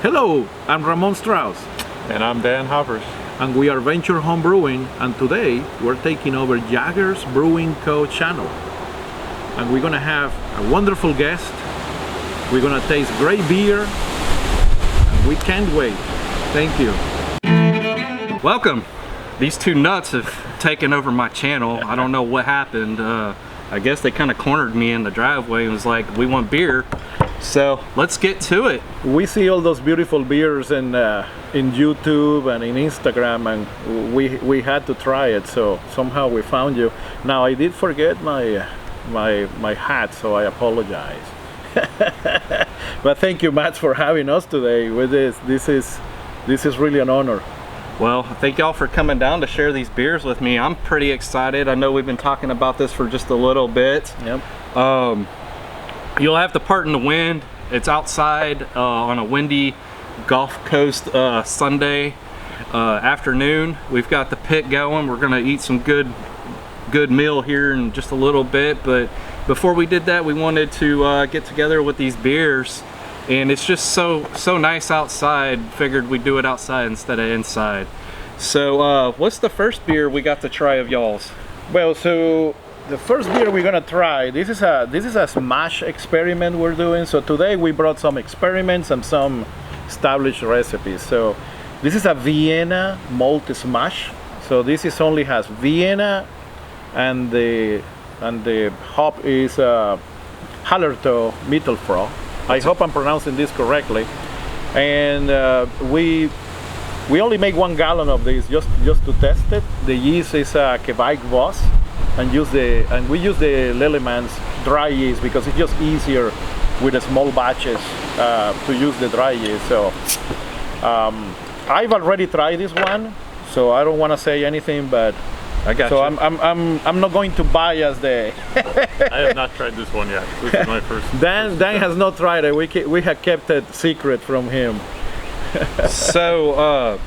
Hello, I'm Ramon Strauss. And I'm Dan Havers. And we are Venture Homebrewing, and today we're taking over Jaggers Brewing Co channel. And we're gonna have a wonderful guest. We're gonna taste great beer, and we can't wait. Thank you. Welcome. These two nuts have taken over my channel. I don't know what happened. I guess they kind of cornered me in the driveway and was like, we want beer. So let's get to it. We see all those beautiful beers in YouTube and in Instagram, and we had to try it. So somehow we found you. Now I did forget my hat, so I apologize. But thank you, Matt, for having us today with this. This is really an honor. Well, thank y'all for coming down to share these beers with me. I'm pretty excited. I know we've been talking about this for just a little bit. Yep. You'll have to pardon the wind. It's outside on a windy Gulf Coast Sunday afternoon. We've got the pit going. We're gonna eat some good meal here in just a little bit. But before we did that, we wanted to get together with these beers. And it's just so nice outside. Figured we'd do it outside instead of inside. So what's the first beer we got to try of y'all's? Well, so the first beer we're gonna try, this is a smash experiment we're doing. So today we brought some experiments and some established recipes. So this is a Vienna malt smash. So this only has Vienna, and the hop is Hallertauer Mittelfruh. I hope I'm pronouncing this correctly. And we only make 1 gallon of this just to test it. The yeast is Kveik Voss, and we use the Lallemand dry yeast because it's just easier with the small batches to use the dry yeast. So I've already tried this one, so I don't want to say anything, but I got so you. I'm not going to bias the. I have not tried this one yet. This is my first. Dan has not tried it. We have kept it secret from him. So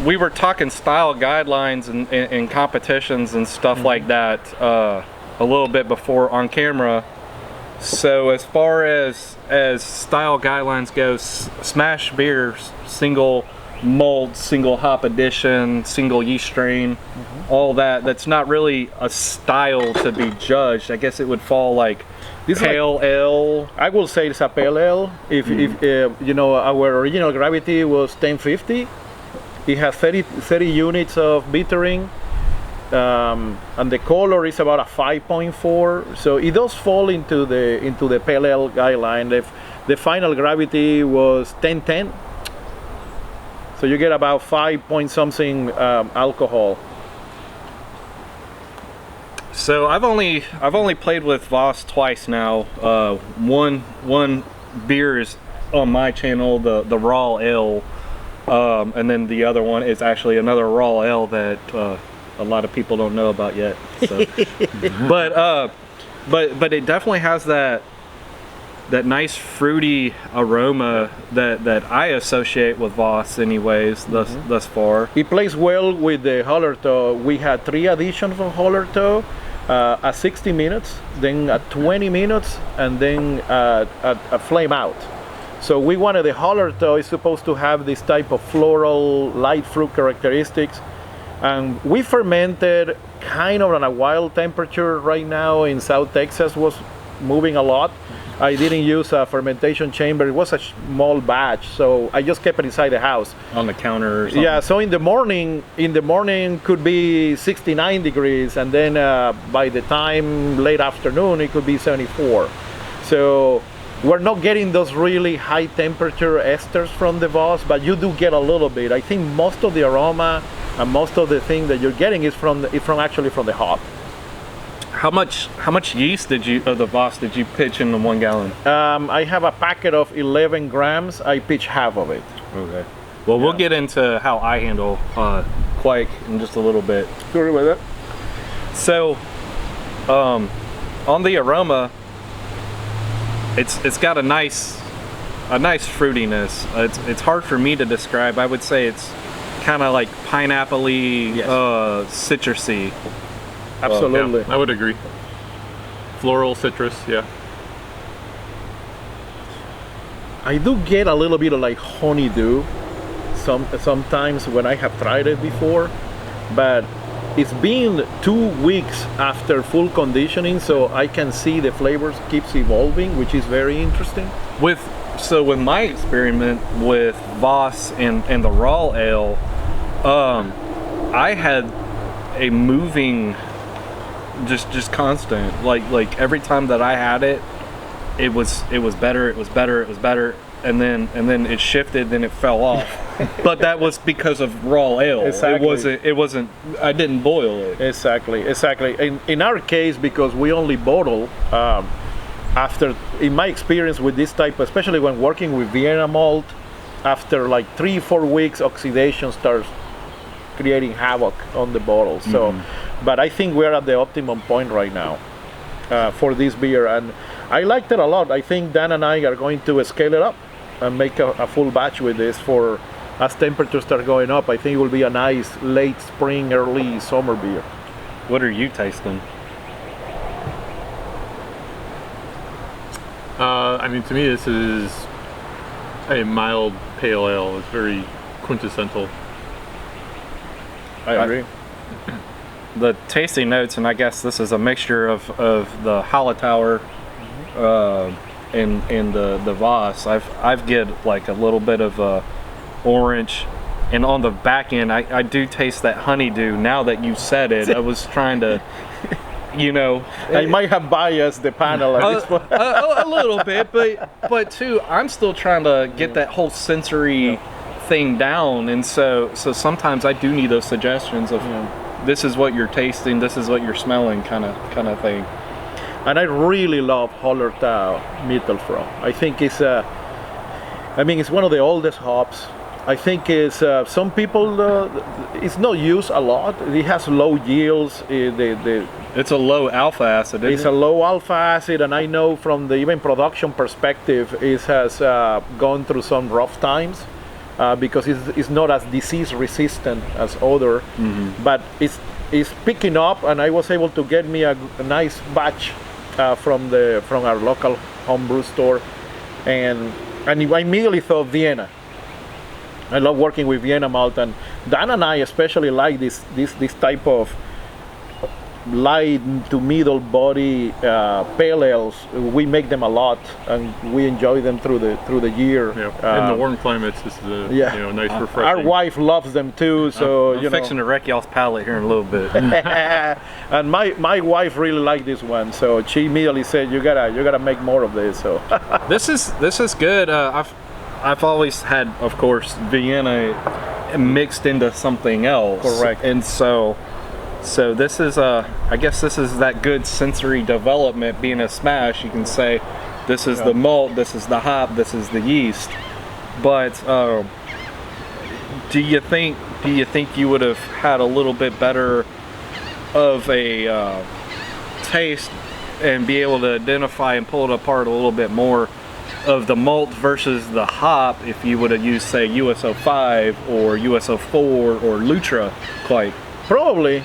we were talking style guidelines and competitions and stuff like that a little bit before on camera. So as far as style guidelines go, smash beers, single malt, single hop addition, single yeast strain, all that's not really a style to be judged. I guess it would fall like this pale ale. I will say it's a pale ale. If you know, our original gravity was 1050. It has 30 units of bittering, and the color is about a 5.4. So it does fall into the pale ale guideline. The final gravity was 1010. So you get about 5 point something alcohol. So I've only played with Voss twice now. One beer is on my channel, the raw ale, and then the other one is actually another raw ale that a lot of people don't know about yet. So. but it definitely has that nice fruity aroma that I associate with Voss anyways thus far. It plays well with the Hallertauer. We had 3 additions from Hallertauer, at 60 minutes, then at 20 minutes, and then a flame out. So we wanted the Hallertauer is supposed to have this type of floral light fruit characteristics. And we fermented kind of on a wild temperature right now in South Texas, was moving a lot. I didn't use a fermentation chamber. It was a small batch, so I just kept it inside the house. On the counter or something? Yeah, so in the morning could be 69 degrees, and then by the time late afternoon, it could be 74. So we're not getting those really high temperature esters from the Voss, but you do get a little bit. I think most of the aroma and most of the thing that you're getting is actually from the hop. How much yeast of the Voss did you pitch in the 1 gallon? I have a packet of 11 grams. I pitch half of it. Okay. Well, we'll get into how I handle Kveik in just a little bit. Agree with it. So, on the aroma, it's got a nice fruitiness. It's hard for me to describe. I would say it's kind of like pineapple-y, yes. Citrusy. Absolutely. Yeah, I would agree. Floral, citrus, yeah. I do get a little bit of like honeydew sometimes when I have tried it before, but it's been 2 weeks after full conditioning, so I can see the flavors keeps evolving, which is very interesting. With my experiment with Voss and the raw ale, I had a moving, just constant. Like every time that I had it, it was better, and then it shifted, then it fell off. But that was because of raw ale. Exactly. It wasn't. I didn't boil it. Exactly. In our case, because we only bottle, after, in my experience with this type, especially when working with Vienna malt, after like 3-4 weeks, oxidation starts creating havoc on the bottle. So, but I think we're at the optimum point right now for this beer, and I liked it a lot. I think Dan and I are going to scale it up and make a full batch with this for as temperatures start going up. I think it will be a nice late spring, early summer beer. What are you tasting? I mean, to me, this is a mild pale ale. It's very quintessential. I agree. The tasting notes, and I guess this is a mixture of the Hallertauer and the Voss. I've get like a little bit of orange, and on the back end I do taste that honeydew. Now that you said it, I was trying to, I might have biased the panel at this point. a little bit, but too, I'm still trying to get that whole sensory thing down, and so sometimes I do need those suggestions of this is what you're tasting, this is what you're smelling, kind of thing. And I really love Hallertauer Mittelfruh. I think it's it's one of the oldest hops. I think it's some people it's not used a lot. It has low yields. It's a low alpha acid. It's a low alpha acid, and I know from the even production perspective, it has gone through some rough times because it's not as disease resistant as other, but it's picking up, and I was able to get me a nice batch from our local homebrew store, and I immediately thought Vienna. I love working with Vienna malt, and Dan and I especially like this type of light to middle body pale ales. We make them a lot, and we enjoy them through the year. In the warm climates, this is a nice refreshing. Our wife loves them too, so I'm fixing to wreck y'all's palate here in a little bit. And my wife really liked this one, so she immediately said, "You gotta make more of this." So this is good. I've always had, of course, Vienna mixed into something else. Correct. And so this is I guess this is that good sensory development. Being a smash, you can say this is the malt, this is the hop, this is the yeast. But do you think you would have had a little bit better of a taste and be able to identify and pull it apart a little bit more of the malt versus the hop if you would have used, say, USO5 or USO4 or Lutra Kveik? Probably.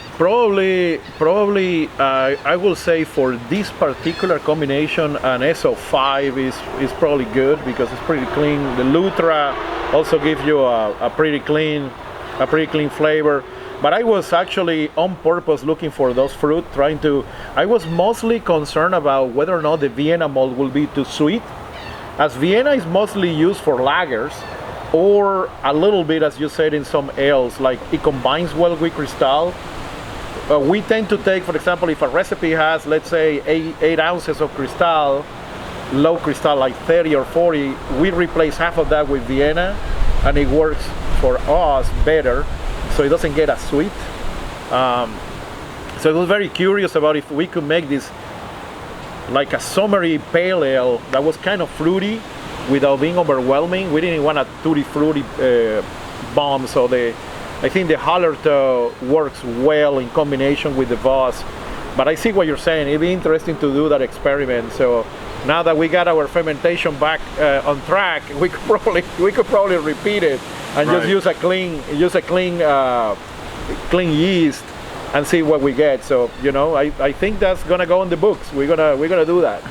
I will say for this particular combination, an SO5 is probably good because it's pretty clean. The Lutra also gives you a pretty clean flavor. But I was actually on purpose looking for those fruit, I was mostly concerned about whether or not the Vienna malt will be too sweet, as Vienna is mostly used for lagers, or a little bit, as you said, in some ales, like it combines well with Cristal. We tend to take, for example, if a recipe has, let's say, 8 ounces of Cristal, low Cristal, like 30 or 40, we replace half of that with Vienna, and it works for us better, so it doesn't get as sweet. So I was very curious about if we could make this like a summery pale ale that was kind of fruity without being overwhelming. We didn't want a tutti frutti bomb, so I think the Hallertauer works well in combination with the Voss. But I see what you're saying. It'd be interesting to do that experiment. So now that we got our fermentation back on track, we could probably repeat it and just use a clean yeast and see what we get. So I think that's gonna go in the books. We're gonna do that.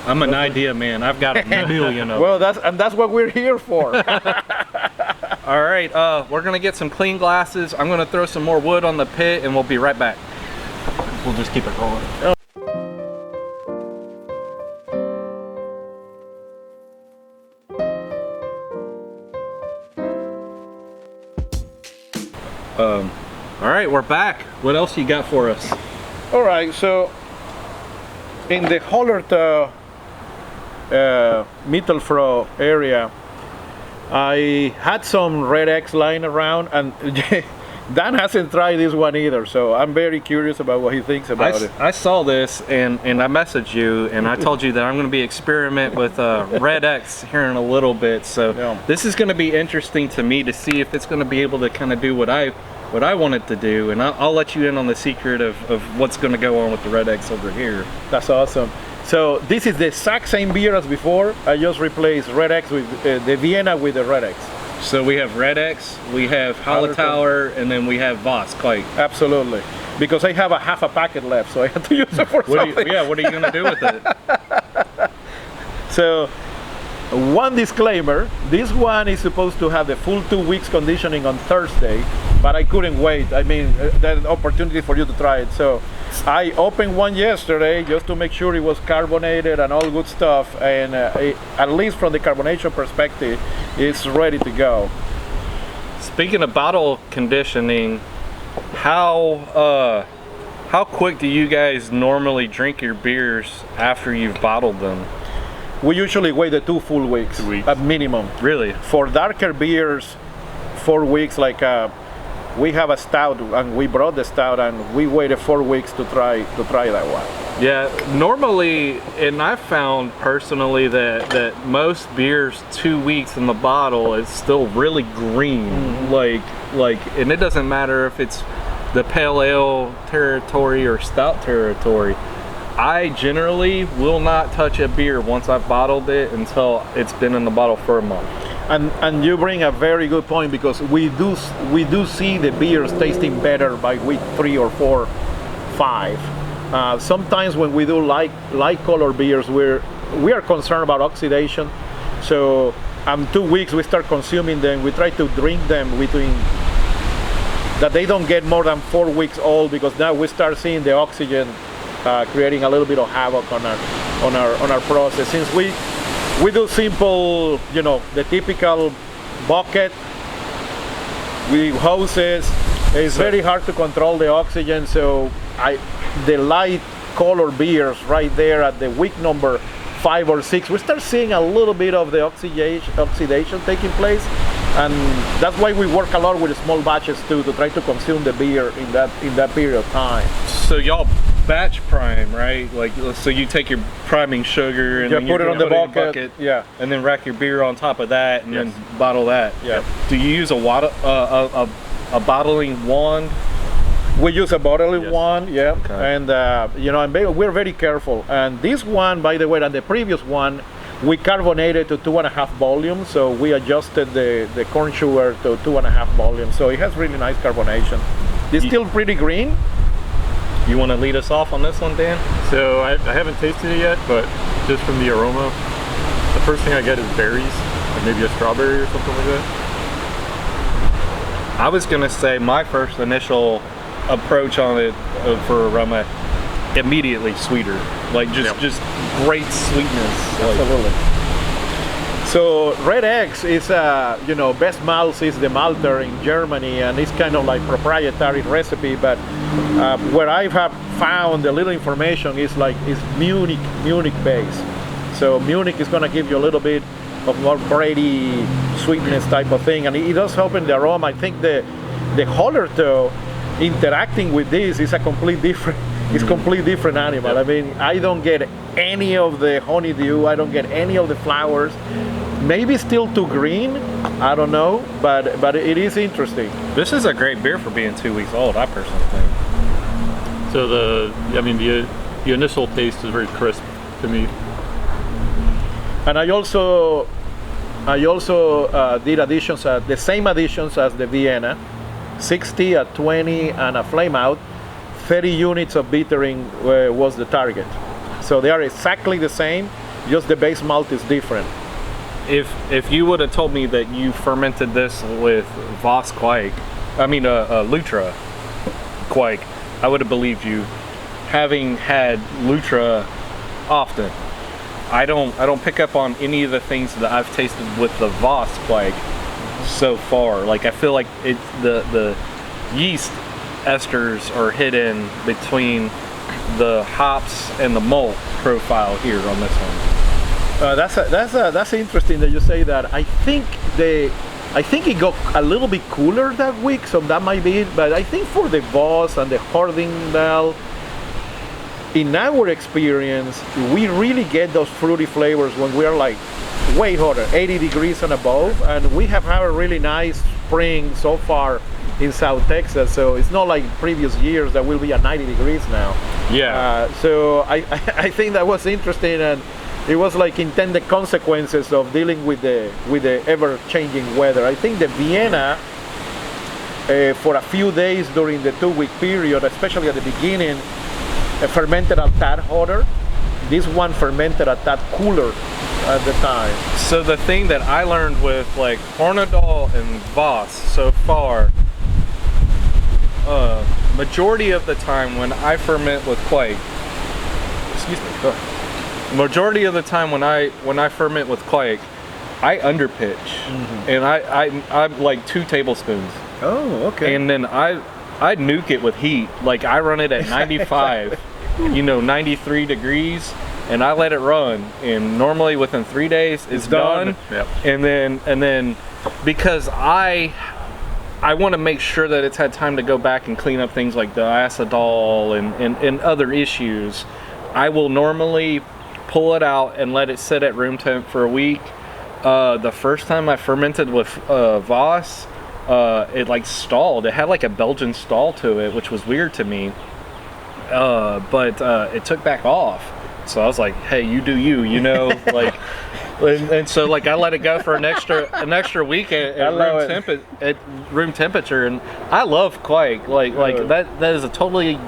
I'm an idea man. I've got a million of them. Well, that's what we're here for. All right, we're gonna get some clean glasses. I'm gonna throw some more wood on the pit and we'll be right back. We'll just keep it rolling. All right, we're back. What else you got for us? All right, so in the Hallertauer Mittelfruh area, I had some RedX lying around, and Dan hasn't tried this one either, so I'm very curious about what he thinks about it. I saw this and I messaged you and I told you that I'm going to be experiment with RedX here in a little bit. So Yeah. this is going to be interesting to me to see if it's going to be able to kind of do what I want it to do, and I'll let you in on the secret of what's going to go on with the RedX over here. That's awesome. So this is the exact same beer as before. I just replaced RedX with the Vienna with the RedX. So we have RedX, we have Hallertauer, and then we have Voss, Kveik. Absolutely. Because I have a half a packet left, so I have to use it for something. What are you going to do with it? So, one disclaimer, this one is supposed to have the full 2 weeks conditioning on Thursday, but I couldn't wait. I mean, there's an opportunity for you to try it. So I opened one yesterday just to make sure it was carbonated and all good stuff, and at least from the carbonation perspective, it's ready to go. Speaking of bottle conditioning, how quick do you guys normally drink your beers after you've bottled them? We usually wait the 2 full weeks, 2 weeks. at minimum. Really? For darker beers, 4 weeks. Like we have a stout, and we brought the stout, and we waited 4 weeks to try that one. Yeah, normally, and I've found personally that most beers 2 weeks in the bottle is still really green. Like, and it doesn't matter if it's the pale ale territory or stout territory. I generally will not touch a beer once I've bottled it until it's been in the bottle for a month. And you bring a very good point, because we do see the beers tasting better by week 3 or 4, 5. Sometimes when we do light color beers, we are concerned about oxidation. So 2 weeks we start consuming them. We try to drink them between that they don't get more than 4 weeks old, because now we start seeing the oxygen creating a little bit of havoc on our process. Since we do simple, the typical bucket with hoses, it's very hard to control the oxygen. So the light color beers right there at the week number 5 or 6, we start seeing a little bit of the oxidation taking place, and that's why we work a lot with small batches too, to try to consume the beer in that period of time. So y'all batch prime, right? Like, so you take your priming sugar and then put it on the bucket, yeah, and then rack your beer on top of that, and then bottle that. Yeah. Do you use a bottling wand? We use a bottling wand, yeah. Okay. And and we're very careful. And this one, by the way, and the previous one, we carbonated to 2.5 volumes. So we adjusted the corn sugar to 2.5 volumes. So it has really nice carbonation. It's still pretty green. You want to lead us off on this one, Dan? So I haven't tasted it yet, but just from the aroma, the first thing I get is berries, like maybe a strawberry or something like that. I was gonna say my first initial approach on it for aroma, immediately sweeter, like just great sweetness. Absolutely. So RedX is best malts is the malter in Germany, and it's kind of like proprietary recipe. But where I have found a little information is Munich based. So Munich is going to give you a little bit of more bready sweetness type of thing, and it does help in the aroma. I think the Hallertauer interacting with this is a complete different. It's complete different animal. I mean, I don't get any of the honeydew. I don't get any of the flowers. Maybe still too green. I don't know, but it is interesting. This is a great beer for being 2 weeks old, I personally think. So the initial taste is very crisp to me. And I also did additions, the same additions as the Vienna, 60, a 20, and a flame out. 30 units of bittering was the target. So they are exactly the same. Just the base malt is different. If you would have told me that you fermented this with Voss Kveik, I mean Lutra Kveik, I would have believed you. Having had Lutra often, I don't pick up on any of the things that I've tasted with the Voss Kveik so far. Like I feel like the yeast esters are hidden between the hops and the malt profile here on this one. That's interesting that you say that. I think it got a little bit cooler that week, so that might be it. But I think for the Voss and the Hardingdale, in our experience, we really get those fruity flavors when we are like way hotter, 80 degrees and above, and we have had a really nice spring so far in South Texas, so it's not like previous years that will be at 90 degrees now. Yeah. So I think that was interesting, and it was like intended consequences of dealing with the ever-changing weather. I think the Vienna, for a few days during the 2-week period, especially at the beginning, fermented a tad hotter. This one fermented a tad cooler at the time. So the thing that I learned with like Hallertauer and Voss so far, majority of the time when I ferment with Kveik, majority of the time when I ferment with Kveik, I underpitch, and I'm like 2 tablespoons. Oh, okay. And then I nuke it with heat. Like I run it at 95, 93 degrees, and I let it run. And normally within 3 days it's done. Yep. And then because I want to make sure that it's had time to go back and clean up things like the diacetyl and other issues, I will normally pull it out and let it sit at room temp for a week. The first time I fermented with Voss, it like stalled. It had like a Belgian stall to it, which was weird to me. But it took back off. So I was like, hey, you do you, like, and so like I let it go for an extra week at room temperature, and I love Kveik. Like that is a totally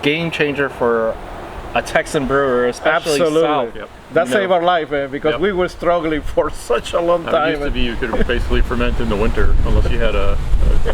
game changer for a Texan brewer, especially south. Yep. That saved our life, man, because we were struggling for such a long time. It used to be you could basically ferment in the winter unless you had a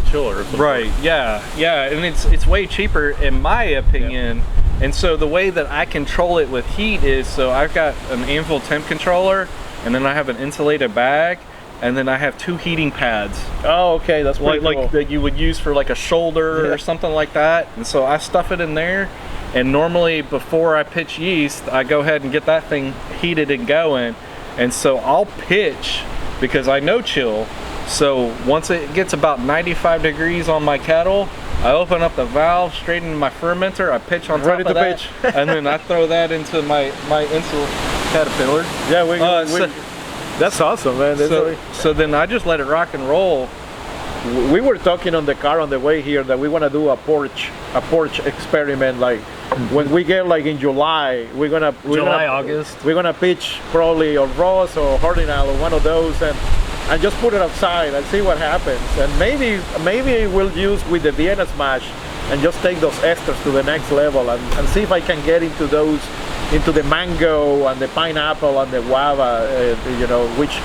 chiller or something. Right, yeah, and it's way cheaper in my opinion. And so the way that I control it with heat is, so I've got an anvil temp controller, and then I have an insulated bag, and then I have 2 heating pads. Oh, okay, that's pretty cool. Like that you would use for like a shoulder or something like that. And so I stuff it in there, and normally before I pitch yeast, I go ahead and get that thing heated and going. And so I'll pitch because I know chill. So once it gets about 95 degrees on my kettle, I open up the valve, straight into my fermenter, I pitch on top of that, and then I throw that into my Insul Caterpillar. Yeah, that's awesome, man. So then I just let it rock and roll. We were talking on the car on the way here that we want to do a porch experiment. Like when we get like in July, August. We're gonna pitch probably or Voss or Hardingdale or one of those, and just put it outside and see what happens. And maybe we'll use with the Vienna smash and just take those esters to the next level and see if I can get into the mango and the pineapple and the guava, which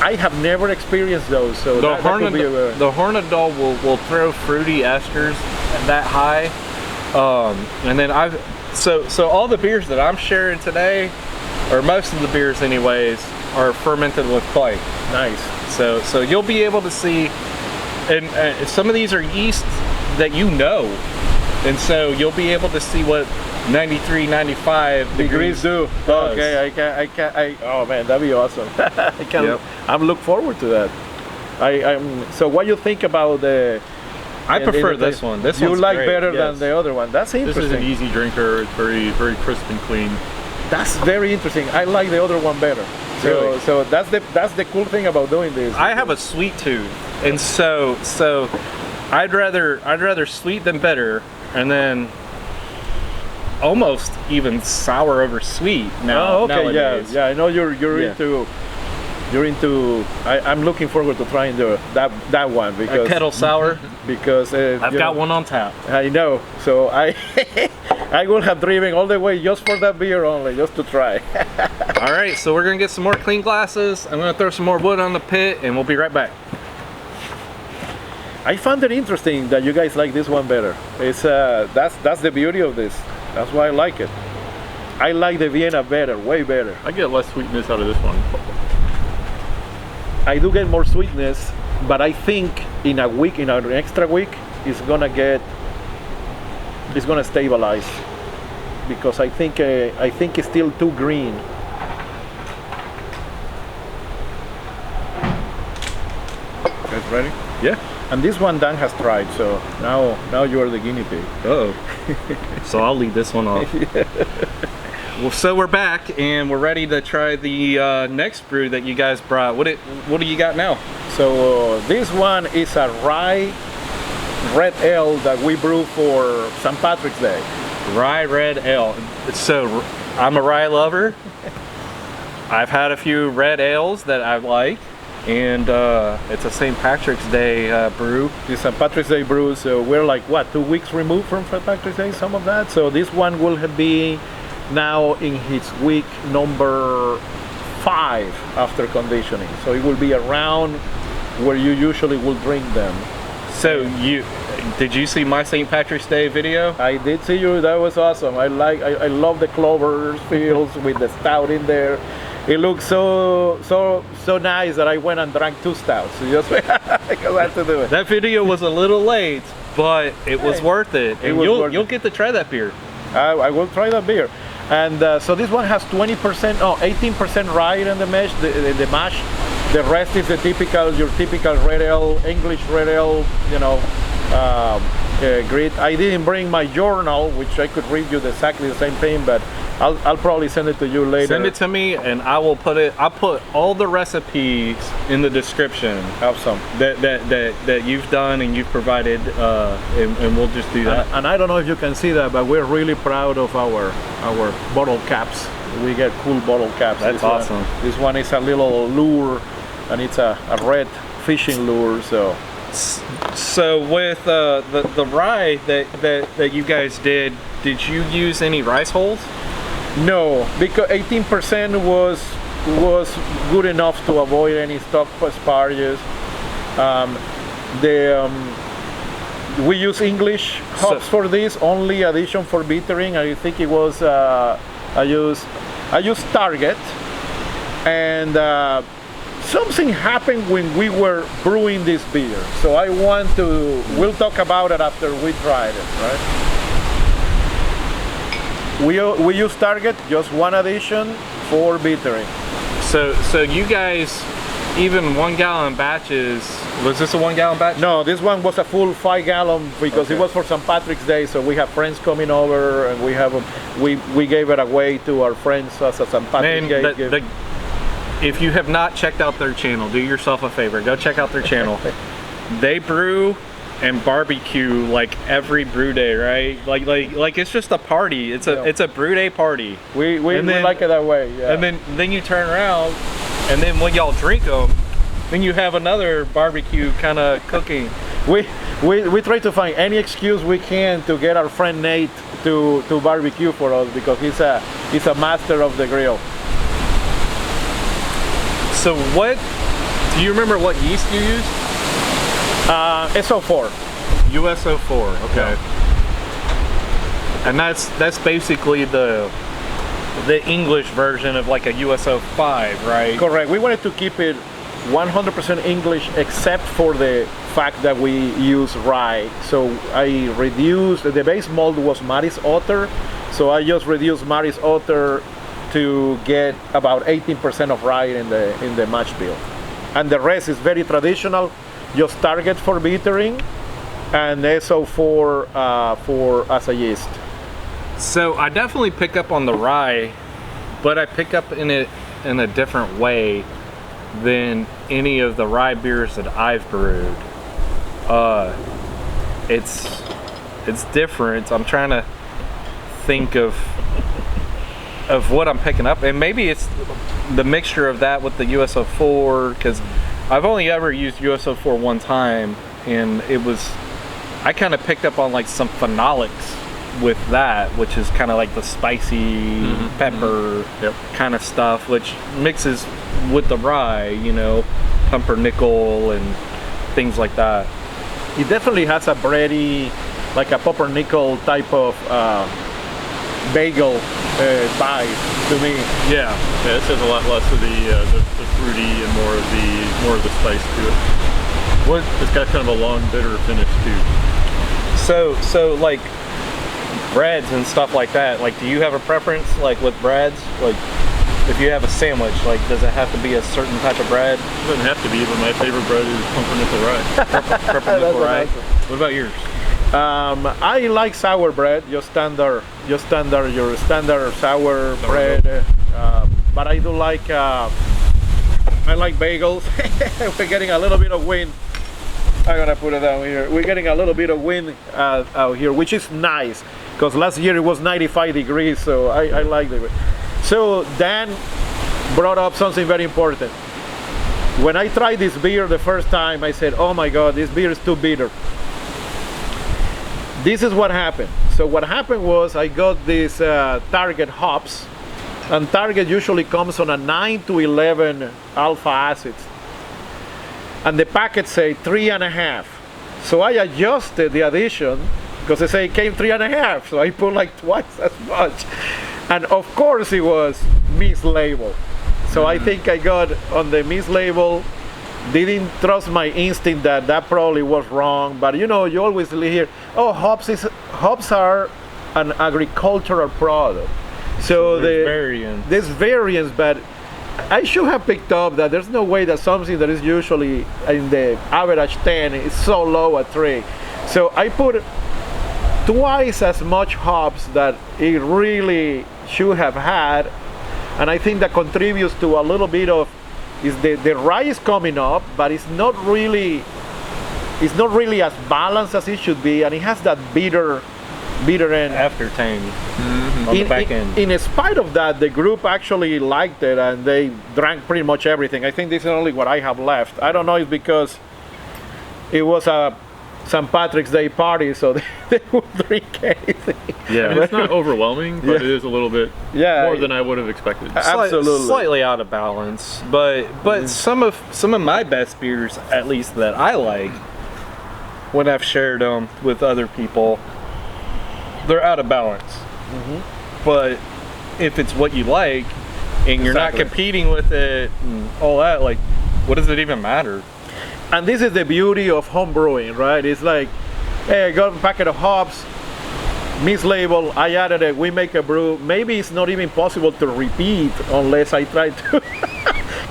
I have never experienced those. So the Hallertauer will throw fruity esters that high, and then so all the beers that I'm sharing today, or most of the beers anyways, are fermented with Kveik. Nice. So you'll be able to see, and some of these are yeast that and so you'll be able to see what 93, 95 degrees do. Does. Okay, oh man, that'd be awesome. I'm looking forward to that. So what you think about the? I prefer this one. This you one's like great. better than the other one. That's interesting. This is an easy drinker. It's very, very crisp and clean. That's very interesting. I like the other one better. Really? So that's the cool thing about doing this. I have a sweet tooth, and so I'd rather sweet than bitter, and then almost even sour over sweet now. Oh, okay, nowadays. yeah. I know you're into you're into. I'm looking forward to trying that one A because kettle sour. because I've got one on tap. I know. So I I will have driven all the way just for that beer only, just to try. All right, so we're gonna get some more clean glasses. I'm gonna throw some more wood on the pit, and we'll be right back. I found it interesting that you guys like this one better. It's that's the beauty of this. That's why I like it. I like the Vienna better, way better. I get less sweetness out of this one. I do get more sweetness, but I think in a week, in an extra week, it's gonna stabilize because I think it's still too green. Guys ready? Yeah. And this one Dan has tried, so now you are the guinea pig. Uh-oh. So I'll leave this one off. Well, so we're back and we're ready to try the next brew that you guys brought. What do you got now? So this one is a Rye Red Ale that we brew for St. Patrick's Day. Rye Red Ale. So I'm a rye lover. I've had a few red ales that I like, and it's a St. Patrick's Day brew. It's St. Patrick's Day brew, so we're like, what, 2 weeks removed from St. Patrick's Day, some of that. So this one will be now in its week number 5 after conditioning. So it will be around where you usually will drink them. So did you see my St. Patrick's Day video? I did see you. That was awesome. I love the clover fields with the stout in there. It looks so nice that I went and drank 2 stouts just because I had to do it. That video was a little late, but it was worth it. And you'll get to try that beer. I will try that beer. And so this one has 18% rye in the mash. The mash. The rest is your typical red ale, English red ale, grit. I didn't bring my journal, which I could read you exactly the same thing, but I'll probably send it to you later. Send it to me, and I'll put all the recipes in the description. Awesome. That you've done and you've provided, and we'll just do that. And I don't know if you can see that, but we're really proud of our bottle caps. We get cool bottle caps. That's awesome. This one is a little lure, and it's a red fishing lure. So with the rye that you guys did you use any rice hulls? No, because 18% was good enough to avoid any stock asparagus. We use English hops for this, only addition for bittering. I think it was I used Target, and something happened when we were brewing this beer. So we'll talk about it after we tried it, right? We use Target, just one addition for bittering. So you guys, even 1 gallon batches, was this a 1 gallon batch? No, this one was a full 5 gallon because it was for St. Patrick's Day, so we have friends coming over and we gave it away to our friends as a St. Patrick's Day gift. If you have not checked out their channel, do yourself a favor, go check out their channel. They brew and barbecue like every brew day, right? Like it's just a party. It's a brew day party. We like it that way. Yeah. And then you turn around, and then when y'all drink them, then you have another barbecue kind of cooking. We try to find any excuse we can to get our friend Nate to barbecue for us because he's a master of the grill. So do you remember what yeast you used? SO4. USO4, okay. Yeah. And that's basically the English version of like a USO5, right? Correct. We wanted to keep it 100% English except for the fact that we use rye. So I reduced, the base malt was Maris Otter, so I just reduced Maris Otter to get about 18% of rye in the mash bill. And the rest is very traditional, just Target for bittering and SO4 for as a yeast. So I definitely pick up on the rye, but I pick up in it in a different way than any of the rye beers that I've brewed. It's different. I'm trying to think of what I'm picking up, and maybe the mixture of that with the USO4, because I've only ever used USO4 one time, and I kind of picked up on like some phenolics with that, which is kind of like the spicy pepper kind of stuff, which mixes with the rye, you know, pumpernickel and things like that. It definitely has a bready, like a pumpernickel type of bagel vibe to me. Yeah, this has a lot less of the fruity and more of the spice to it. It's got kind of a long bitter finish too. So like breads and stuff like that, like do you have a preference like with breads? Like if you have a sandwich, like does it have to be a certain type of bread? It doesn't have to be, but my favorite bread is pumpernickel rye. Pumpernickel rye. What about yours? I like sour bread, your standard sour bread. But I do like I like bagels. We're getting a little bit of wind. I'm gonna put it down here. We're getting a little bit of wind out here, which is nice because last year it was 95 degrees, so I like it. So Dan brought up something very important. When I tried this beer the first time, I said, oh my God, this beer is too bitter. This is what happened. So what happened was I got these Target hops, and Target usually comes on a 9 to 11 alpha acids. And the packet say 3.5. So I adjusted the addition because they say it came 3.5. So I put like twice as much. And of course it was mislabeled. So I think I got on the mislabel, didn't trust my instinct that probably was wrong. But you know, you always hear, oh, hops are an agricultural product. So there's variance, but I should have picked up that there's no way that something that is usually in the average 10 is so low at 3. So I put twice as much hops that it really should have had, and I think that contributes to a little bit of the rye is coming up, but it's not really as balanced as it should be, and it has that bitter end Aftertaste on the back end. In spite of that, the group actually liked it and they drank pretty much everything. I think this is only what I have left. I don't know if because it was a St. Patrick's Day party, so they would drink anything. Yeah, I mean, it's not overwhelming, but it is a little bit more than I would have expected. Absolutely, slightly out of balance. But some of my best beers, at least that I like, when I've shared them with other people, they're out of balance. But if it's what you like and you're not competing with it and all that, like, what does it even matter? And this is the beauty of home brewing, right? It's like, hey, I got a packet of hops, mislabel, I added it, we make a brew. Maybe it's not even possible to repeat unless I try to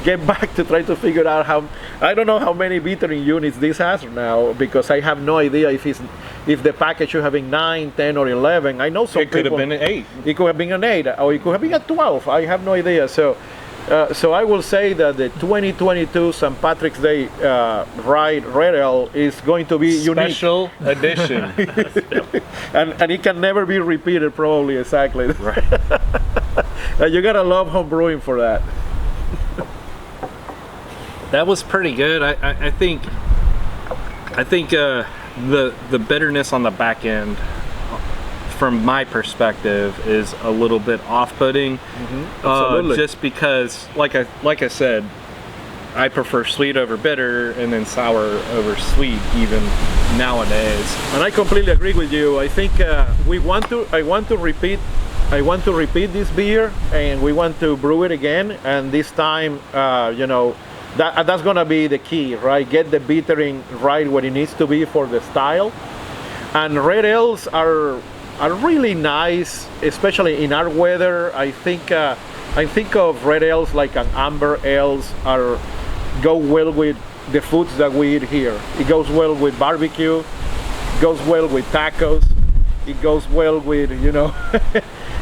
get back to try to figure out how. I don't know how many bittering units this has now, because I have no idea if the package should have been 9, 10, or 11. I know some It could have been an 8. It could have been an 8, or it could have been a 12. I have no idea. So I will say that the 2022 St. Patrick's Day Rye Red Ale is going to be Special edition. and it can never be repeated, probably. Exactly. Right. You gotta love home brewing for that. That was pretty good. I think the bitterness on the back end, from my perspective, is a little bit off-putting. Absolutely. Just because, like I said, I prefer sweet over bitter, and then sour over sweet, even nowadays. And I completely agree with you. I think I want to repeat this beer, and we want to brew it again. And this time, you know, that's gonna be the key, right? Get the bittering right where it needs to be for the style. And red ales are really nice, especially in our weather. I think of red ales like an amber ales go well with the foods that we eat here. It goes well with barbecue, goes well with tacos, it goes well with, you know,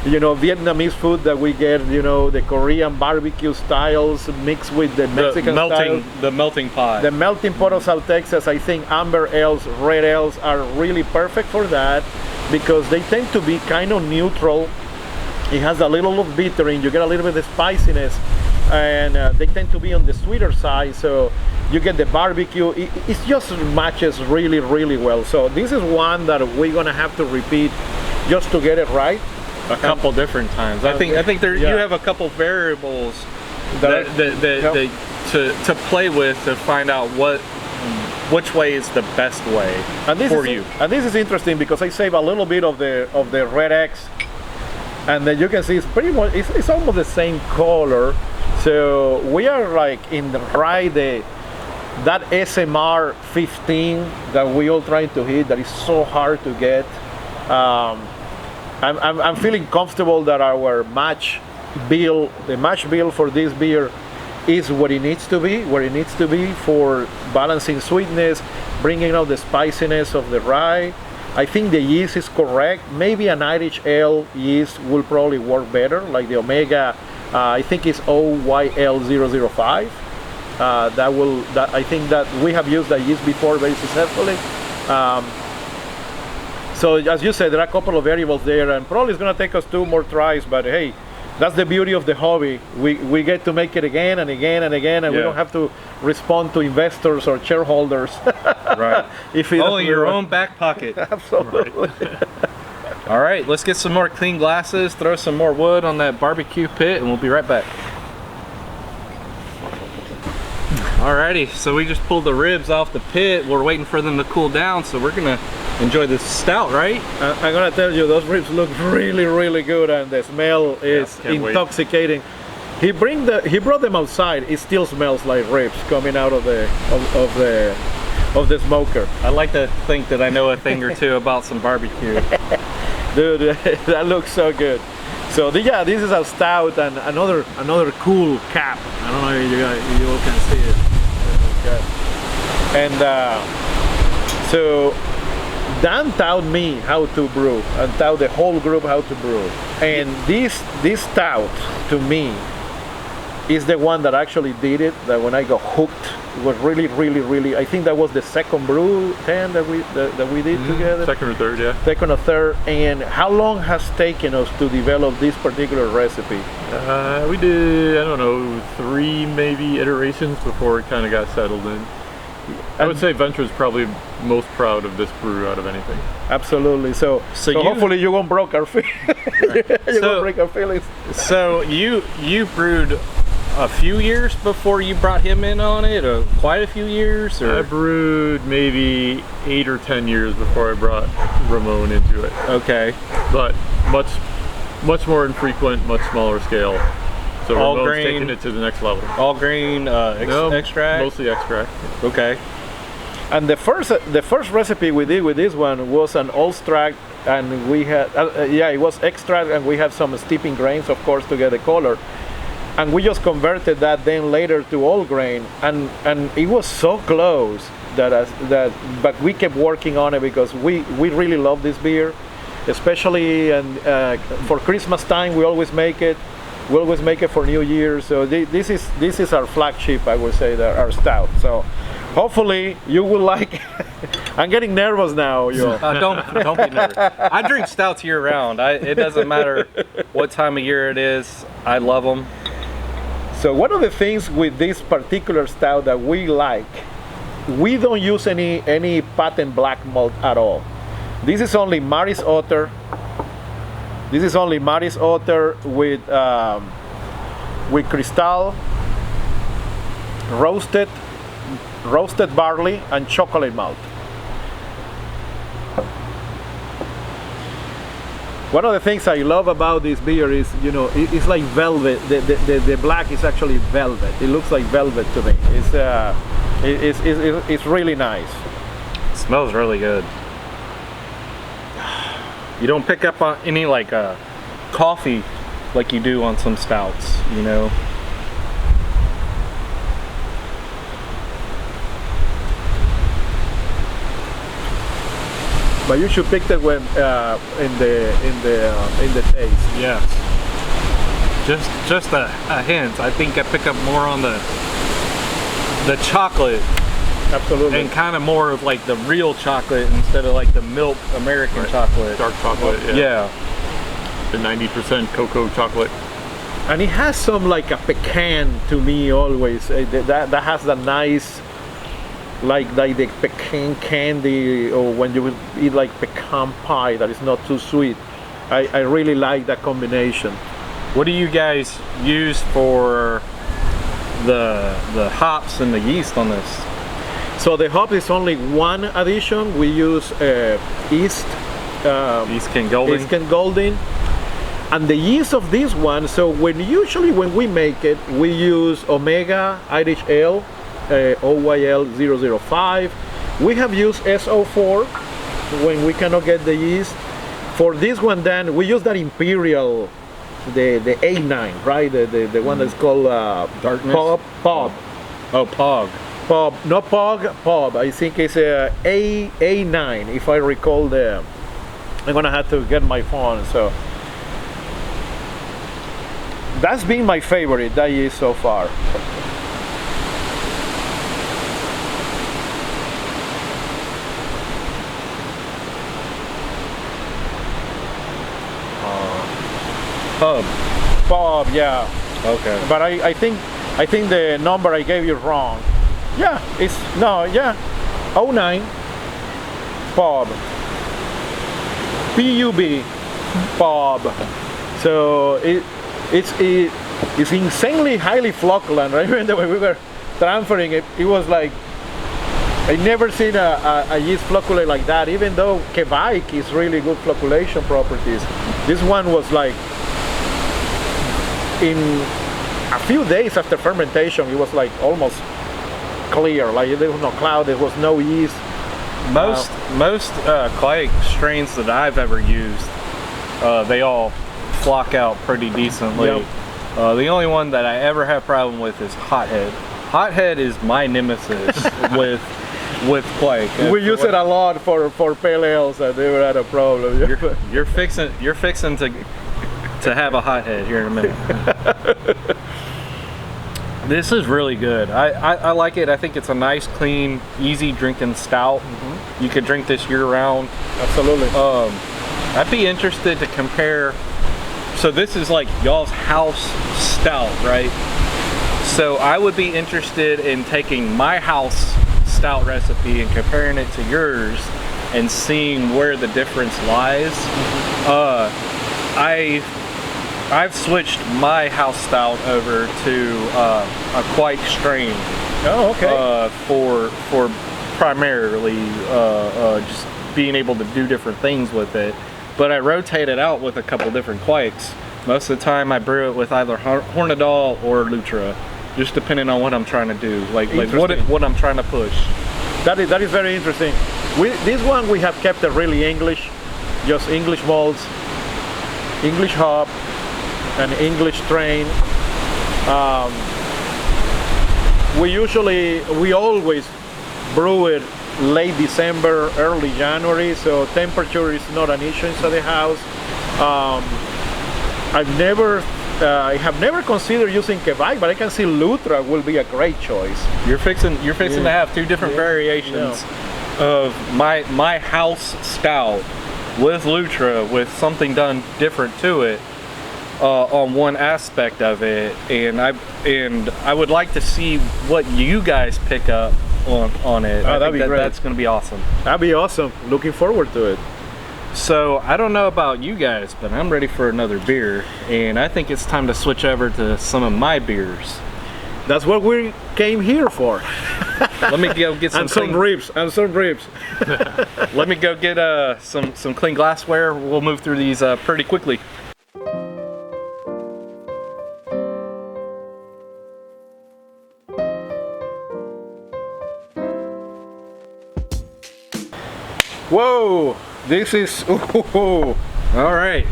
Vietnamese food that we get, you know, the Korean barbecue styles mixed with the Mexican style. The melting pot. The melting pot of South Texas. I think amber ales, red ales are really perfect for that because they tend to be kind of neutral. It has a little of bittering, you get a little bit of spiciness, and they tend to be on the sweeter side, so you get the barbecue. It just matches really, really well. So this is one that we're gonna have to repeat just to get it right. A couple different times. I think there you have a couple variables that to play with to find out which way is the best way for you. And this is interesting because I save a little bit of the RedX, and then you can see it's pretty much it's almost the same color. So we are like in the rye that SMR 15 that we all trying to hit, that is so hard to get. I'm feeling comfortable that our mash bill for this beer is what it needs to be, for balancing sweetness, bringing out the spiciness of the rye. I think the yeast is correct. Maybe an Irish ale yeast will probably work better, like the Omega. I think it's OYL005. I think that we have used that yeast before very successfully. So as you said, there are a couple of variables there, and probably it's going to take us 2 more tries, but hey, that's the beauty of the hobby. We get to make it again and again and again, and we don't have to respond to investors or shareholders. Right. If it All in your own back pocket. Absolutely. Right. All right, let's get some more clean glasses, throw some more wood on that barbecue pit, and we'll be right back. Alrighty, so we just pulled the ribs off the pit. We're waiting for them to cool down, so we're gonna enjoy this stout, right? I'm gonna tell you, those ribs look really, really good, and the smell is intoxicating. He brought them outside. It still smells like ribs coming out of the smoker. I like to think that I know a thing or two about some barbecue. Dude, that looks so good. So yeah, this is a stout and another cool cap. I don't know if you all can see it. Okay. And so Dan taught me how to brew and taught the whole group how to brew. And this stout to me is the one that actually did it. That when I got hooked, it was really, really, really. I think that was the second brew 10 that we did together. Second or third, yeah. Second or third. And how long has taken us to develop this particular recipe? We did, I don't know, 3 maybe iterations before it kind of got settled in. I would say Venture's probably most proud of this brew out of anything. Absolutely. So hopefully you won't break our feelings. You won't break our feelings. So you brewed a few years before you brought him in on it, or quite a few years? Or? I brewed maybe 8 or 10 years before I brought Ramon into it. Okay. But much more infrequent, much smaller scale. So all Ramon's grain, taking it to the next level. All grain No, extract? Mostly extract. Okay. And the first recipe we did with this one was an extract, and we had it was extract, and we had some steeping grains, of course, to get the color. And we just converted that then later to all grain, and it was so close but we kept working on it because we really love this beer, especially for Christmas time. We always make it. We always make it for New Year. So this is our flagship, I would say, our stout. So hopefully you will like it. I'm getting nervous now. Don't be nervous. I drink stouts year round. It doesn't matter what time of year it is. I love them. So one of the things with this particular stout that we like, we don't use any patent black malt at all. This is only Maris Otter. This is only Maris Otter with Cristal, roasted barley, and chocolate malt. One of the things I love about this beer is, it's like velvet. The black is actually velvet. It looks like velvet to me. It's really nice. It smells really good. You don't pick up on any coffee like you do on some stouts, But you should pick that when in the taste. Yes. Just a hint. I think I pick up more on the chocolate. Absolutely. And kind of more of like the real chocolate instead of like the milk American chocolate. Dark chocolate, Yeah. The 90% cocoa chocolate. And it has some like a pecan to me always. That has that nice, like the pecan candy, or when you eat like pecan pie that is not too sweet. I really like that combination. What do you guys use for the hops and the yeast on this? So the hop is only one addition. We use yeast. Yeast King Golden. Yeast King Golden. And the yeast of this one, so usually when we make it, we use Omega Irish Ale, OYL 005. We have used SO4 when we cannot get the yeast. For this one then, we use that Imperial, the A9, right? The one that's called Darkness? Pog. Oh, Pog. Pog, not Pog, Pog. I think it's A9, if I recall the... I'm gonna have to get my phone, so... That's been my favorite, that yeast so far. Pub, yeah. Okay. But I think the number I gave you is wrong. Yeah, it's 09 Pub. PUB Pub. So it's insanely highly flocculant. I remember when we were transferring it, it was like I never seen a yeast flocculate like that. Even though Kveik is really good flocculation properties, this one was like in a few days after fermentation, it was like almost clear. Like there was no cloud, there was no yeast. Most Kveik strains that I've ever used, they all flock out pretty decently. Yep. The only one that I ever have problem with is Hothead. Hothead is my nemesis with Kveik. We use it a lot for pale ales, and they were at a problem. You're fixing to have a hothead here in a minute. This is really good. I like it. I think it's a nice, clean, easy drinking stout. Mm-hmm. You could drink this year round. Absolutely. I'd be interested to compare. So this is like y'all's house stout, right? So I would be interested in taking my house stout recipe and comparing it to yours and seeing where the difference lies. I've switched my house stout over to a Kveik strain. Oh, okay. For primarily just being able to do different things with it. But I rotate it out with a couple different Kveiks. Most of the time I brew it with either Hornadal or Lutra, just depending on what I'm trying to do, like what I'm trying to push. That is very interesting. This one we have kept it really English, just English malts, English hop, and English strain. We always brew it late December, early January, so temperature is not an issue inside the house. I have never considered using Kveik, but I can see Lutra will be a great choice. You're fixing to have two different variations of my house stout with Lutra, with something done different to it on one aspect of it, and I would like to see what you guys pick up on it. That'd be great. That's going to be awesome. That'd be awesome. Looking forward to it. So I don't know about you guys, but I'm ready for another beer, and I think it's time to switch over to some of my beers. That's what we came here for. Let me go get some ribs. Let me go get some clean glassware. We'll move through these pretty quickly. Whoa! This is all right.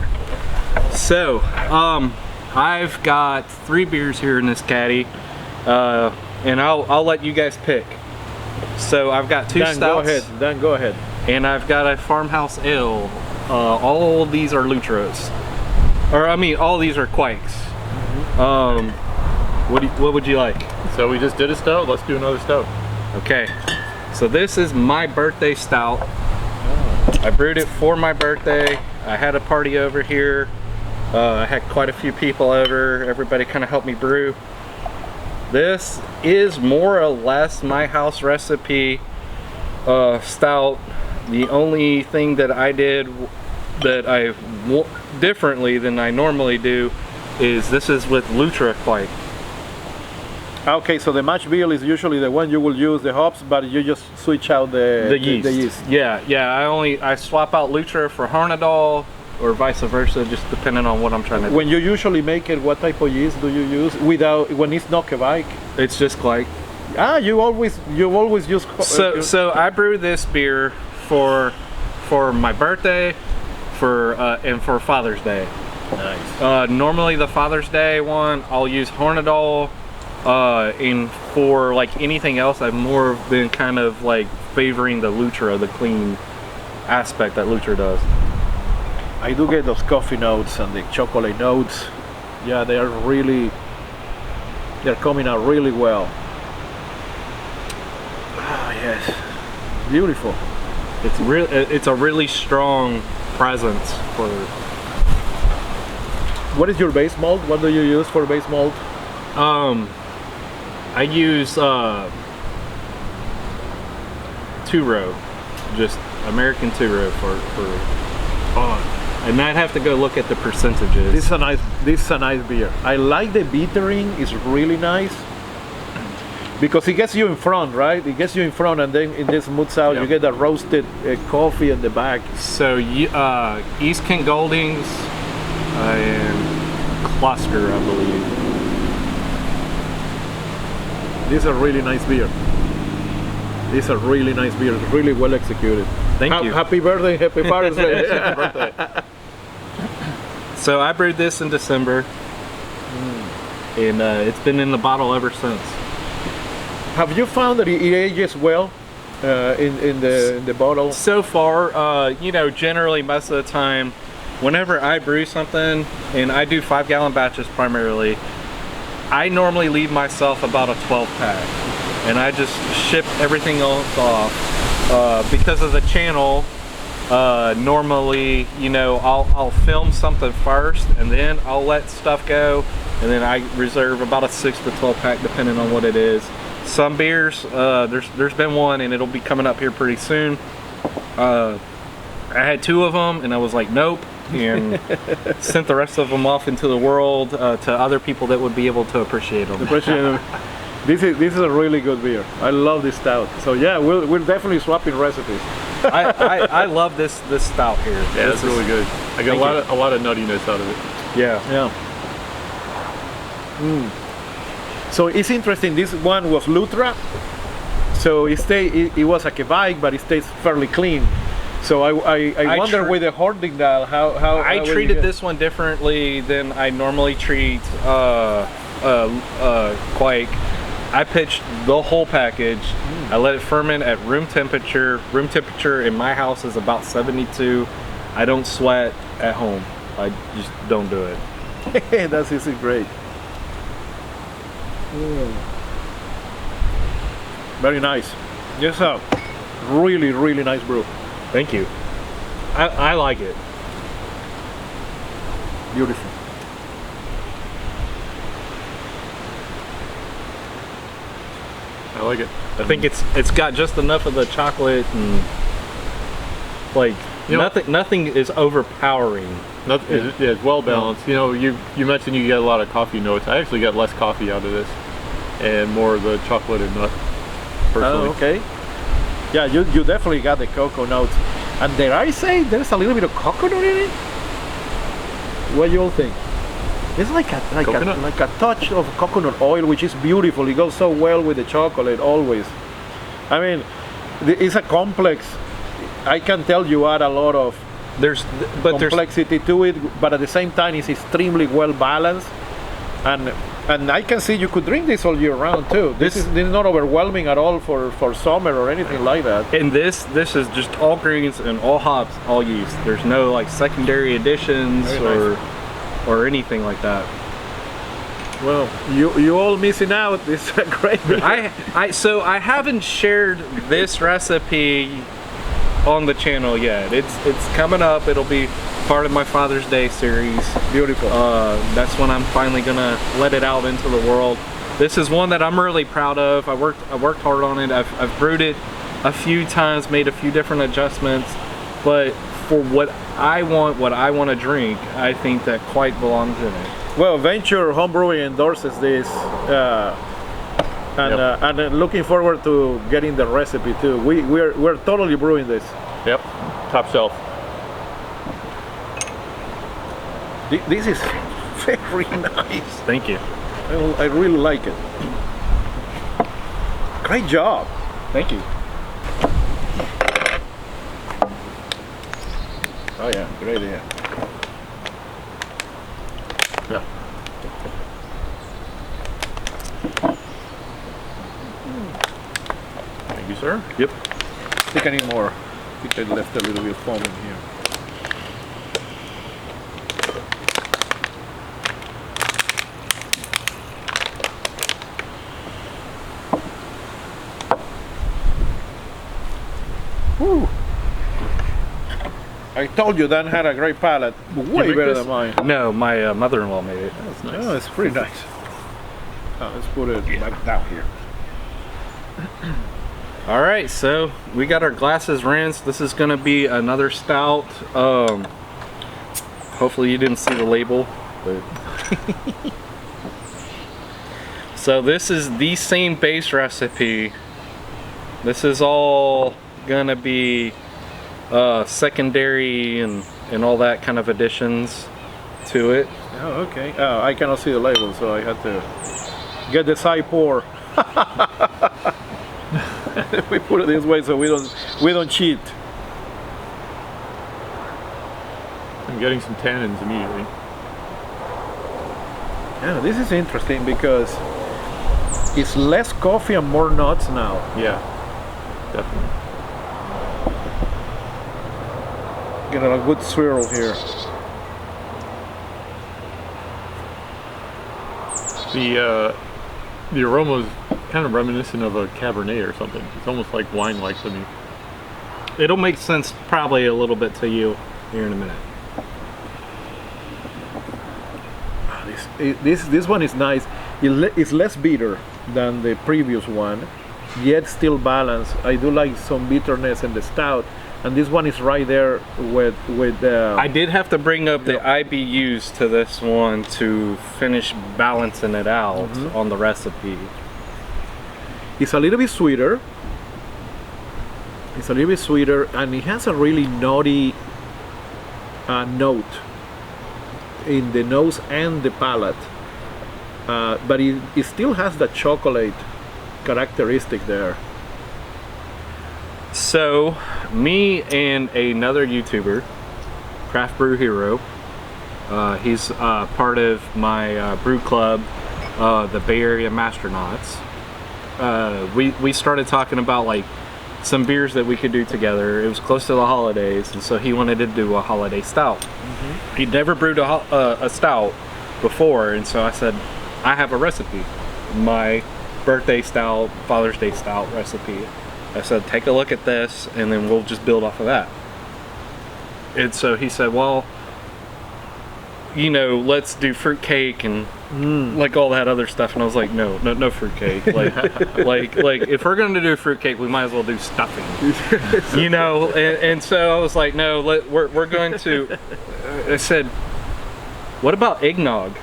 So I've got 3 beers here in this caddy, and I'll let you guys pick. So I've got 2 stouts. Go ahead. And I've got a farmhouse ale. All of these are Lutras, or I mean, all of these are Kveiks. What would you like? So we just did a stout. Let's do another stout. Okay. So this is my birthday stout. I brewed it for my birthday. I had a party over here, I had quite a few people over. Everybody kind of helped me brew. This is more or less my house recipe stout. The only thing that I did that differently than I normally do is this is with Kveik. Okay, so the mash bill is usually the one you will use the hops, but you just switch out the yeast. Yeah. I swap out Lutra for Hornadal, or vice versa, just depending on what I'm trying to do. When you usually make it, what type of yeast do you use? When it's not Kveik? It's just Kveik. Ah, you always use. So I brew this beer for my birthday, and for Father's Day. Nice. Normally the Father's Day one, I'll use Hornadal. And for like anything else, I've more been kind of like favoring the Lutra, the clean aspect that Lutra does. I do get those coffee notes and the chocolate notes. Yeah, they're coming out really well. Ah, yes, beautiful. It's a really strong presence for. What is your base malt? What do you use for base malt? I use 2-row, just American 2-row for. And I'd have to go look at the percentages. This is a nice beer. I like the bittering. It's really nice because it gets you in front, right? It gets you in front, and then in this smooths out. You get the roasted coffee in the back. So East Kent Goldings and Cluster, I believe. This is a really nice beer. It's really well executed. Thank you. Happy birthday, happy Father's Day. Happy birthday. So I brewed this in December, and it's been in the bottle ever since. Have you found that it ages well in the bottle? So far, generally most of the time, whenever I brew something, and I do 5-gallon batches primarily, I normally leave myself about a 12-pack, and I just ship everything else off. Because of the channel, normally, I'll film something first, and then I'll let stuff go, and then I reserve about a 6 to 12-pack depending on what it is. Some beers, there's been one, and it'll be coming up here pretty soon. I had 2 of them, and I was like, nope. And sent the rest of them off into the world to other people that would be able to appreciate them. This is a really good beer. I love this stout. So yeah, we're definitely swapping recipes. I love this stout here. Yeah, it's really good. I got a lot of nuttiness out of it. Yeah. So it's interesting. This one was Lutra. So it was a Kveik, but it stays fairly clean. So I wonder with the Hornadal how I treated this one differently than I normally treat Kveik. I pitched the whole package. I let it ferment at room temperature. Room temperature in my house is about 72. I don't sweat at home. I just don't do it. That's easy, great. Very nice. Just a really nice brew. Thank you. I like it. Beautiful. I like it. I think it's got just enough of the chocolate and nothing is overpowering. It's well balanced. You mentioned you get a lot of coffee notes. I actually got less coffee out of this and more of the chocolate and nut. Personally. Oh, okay. Yeah, you definitely got the cocoa notes. And dare I say there's a little bit of coconut in it? What do you all think? It's like a touch of coconut oil, which is beautiful. It goes so well with the chocolate always. I mean, it's a complex. I can tell you add a lot of complexity to it, but at the same time it's extremely well balanced. And I can see you could drink this all year round too. This is not overwhelming at all for summer or anything like that. And this is just all greens and all hops, all yeast. There's no like secondary additions or anything like that. Well, you all missing out. This is a great beer. So I haven't shared this recipe on the channel yet. It's coming up. It'll be part of my Father's Day series. Beautiful. That's when I'm finally gonna let it out into the world. This is one that I'm really proud of. I worked hard on it. I've brewed it a few times, made a few different adjustments, but for what I want to drink, I think that Kveik belongs in it. Well, Venture Homebrewing endorses this, and looking forward to getting the recipe too. We're totally brewing this. Yep, top shelf. This is very nice. Thank you. I really like it. Great job. Thank you. Oh yeah, great idea. Yeah. Thank you, sir. Yep. I think I need more. I think I left a little bit of foam in here. Woo. I told you Dan had a great palate. Way make better this? than mine. No, my mother-in-law made it. That's nice. Oh, it's pretty nice. Oh, let's put it back down here. All right, so we got our glasses rinsed. This is gonna be another stout. Hopefully you didn't see the label, but so this is the same base recipe. This is all gonna be secondary and all that kind of additions to it. Oh, okay. Oh, I cannot see the label, so I had to get the side pour. We put it this way so we don't cheat. I'm getting some tannins immediately. Yeah, this is interesting because it's less coffee and more nuts now. Yeah, definitely. Getting a good swirl here. The aroma is kind of reminiscent of a Cabernet or something. It's almost like wine-like to me. It'll make sense probably a little bit to you here in a minute. This one is nice. It's less bitter than the previous one, yet still balanced. I do like some bitterness in the stout, and this one is right there with I did have to bring up the IBUs to this one to finish balancing it out on the recipe. It's a little bit sweeter. It's a little bit sweeter, and it has a really nutty note in the nose and the palate. But it still has the chocolate characteristic there. So, me and another YouTuber, Craft Brew Hero, he's part of my brew club, the Bay Area Masternauts. We started talking about like some beers that we could do together. It was close to the holidays, and so he wanted to do a holiday stout. He'd never brewed a stout before, and so I said, I have a recipe. My birthday stout, Father's Day stout recipe. I said, take a look at this, and then we'll just build off of that. And so he said, well, you know, let's do fruitcake and like all that other stuff. And I was like, no fruitcake. Like if we're going to do fruitcake, we might as well do stuffing. You know, and so I was like, no, we're going to. I said, what about eggnog?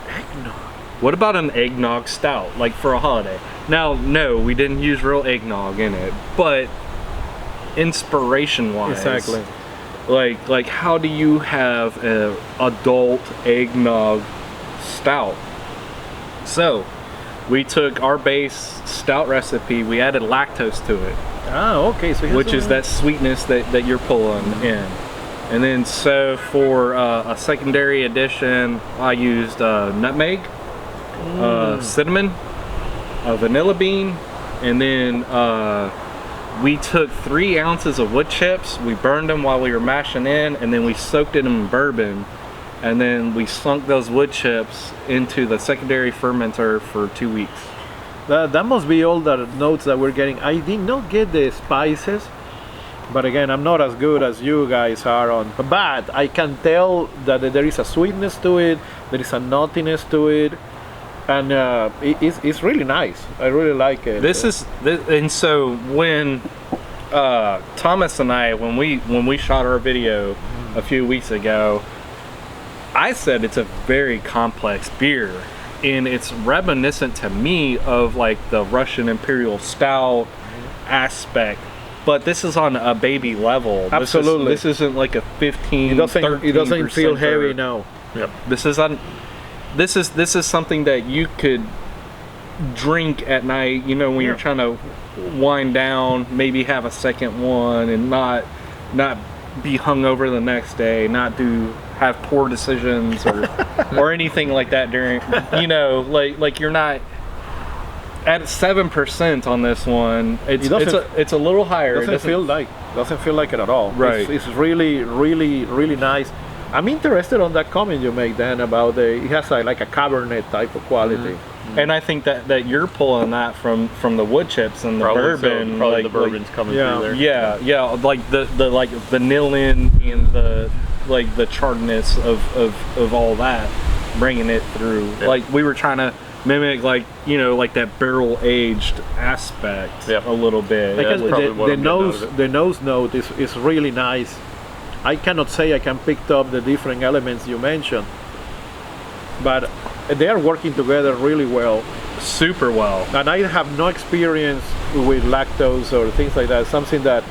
Eggnog. What about an eggnog stout, like for a holiday? Now, no, we didn't use real eggnog in it, but inspiration-wise, Exactly. Like how do you have an adult eggnog stout? So, we took our base stout recipe, we added lactose to it, Ah, okay. So which is that sweetness that you're pulling in. And then so for a secondary addition, I used nutmeg, cinnamon, a vanilla bean, and then we took 3 ounces of wood chips. We burned them while we were mashing in, and then we soaked it in bourbon, and then we sunk those wood chips into the secondary fermenter for 2 weeks. That must be all the notes that we're getting. I did not get the spices. But again, I'm not as good as you guys are on. But I can tell that there is a sweetness to it. There is a nuttiness to it, and it's really nice. I really like it. And so when Thomas and I, when we shot our video a few weeks ago, I said it's a very complex beer, and it's reminiscent to me of like the Russian Imperial Stout aspect. But this is on a baby level. Absolutely. This isn't like a 15. It doesn't feel heavy now. Yep. This is something that you could drink at night. You know, when you're trying to wind down, maybe have a second one, and not be hungover the next day, have poor decisions or anything like that during. You know, like you're not. At 7% on this one, it's a little higher. Doesn't feel like it at all. Right. It's really, really, really nice. I'm interested on that comment you made, Dan, about it has like a Cabernet type of quality. Mm-hmm. And I think that you're pulling that from the wood chips and the bourbon. Probably the bourbon's coming through there. Yeah, like the vanillin and the charredness of all that, bringing it through. Yeah. Like we were trying to mimic, like, you know, like that barrel aged aspect a little bit. Because the nose note is really nice. I cannot say I can pick up the different elements you mentioned, but they are working together really well. Super well. And I have no experience with lactose or things like that. Something that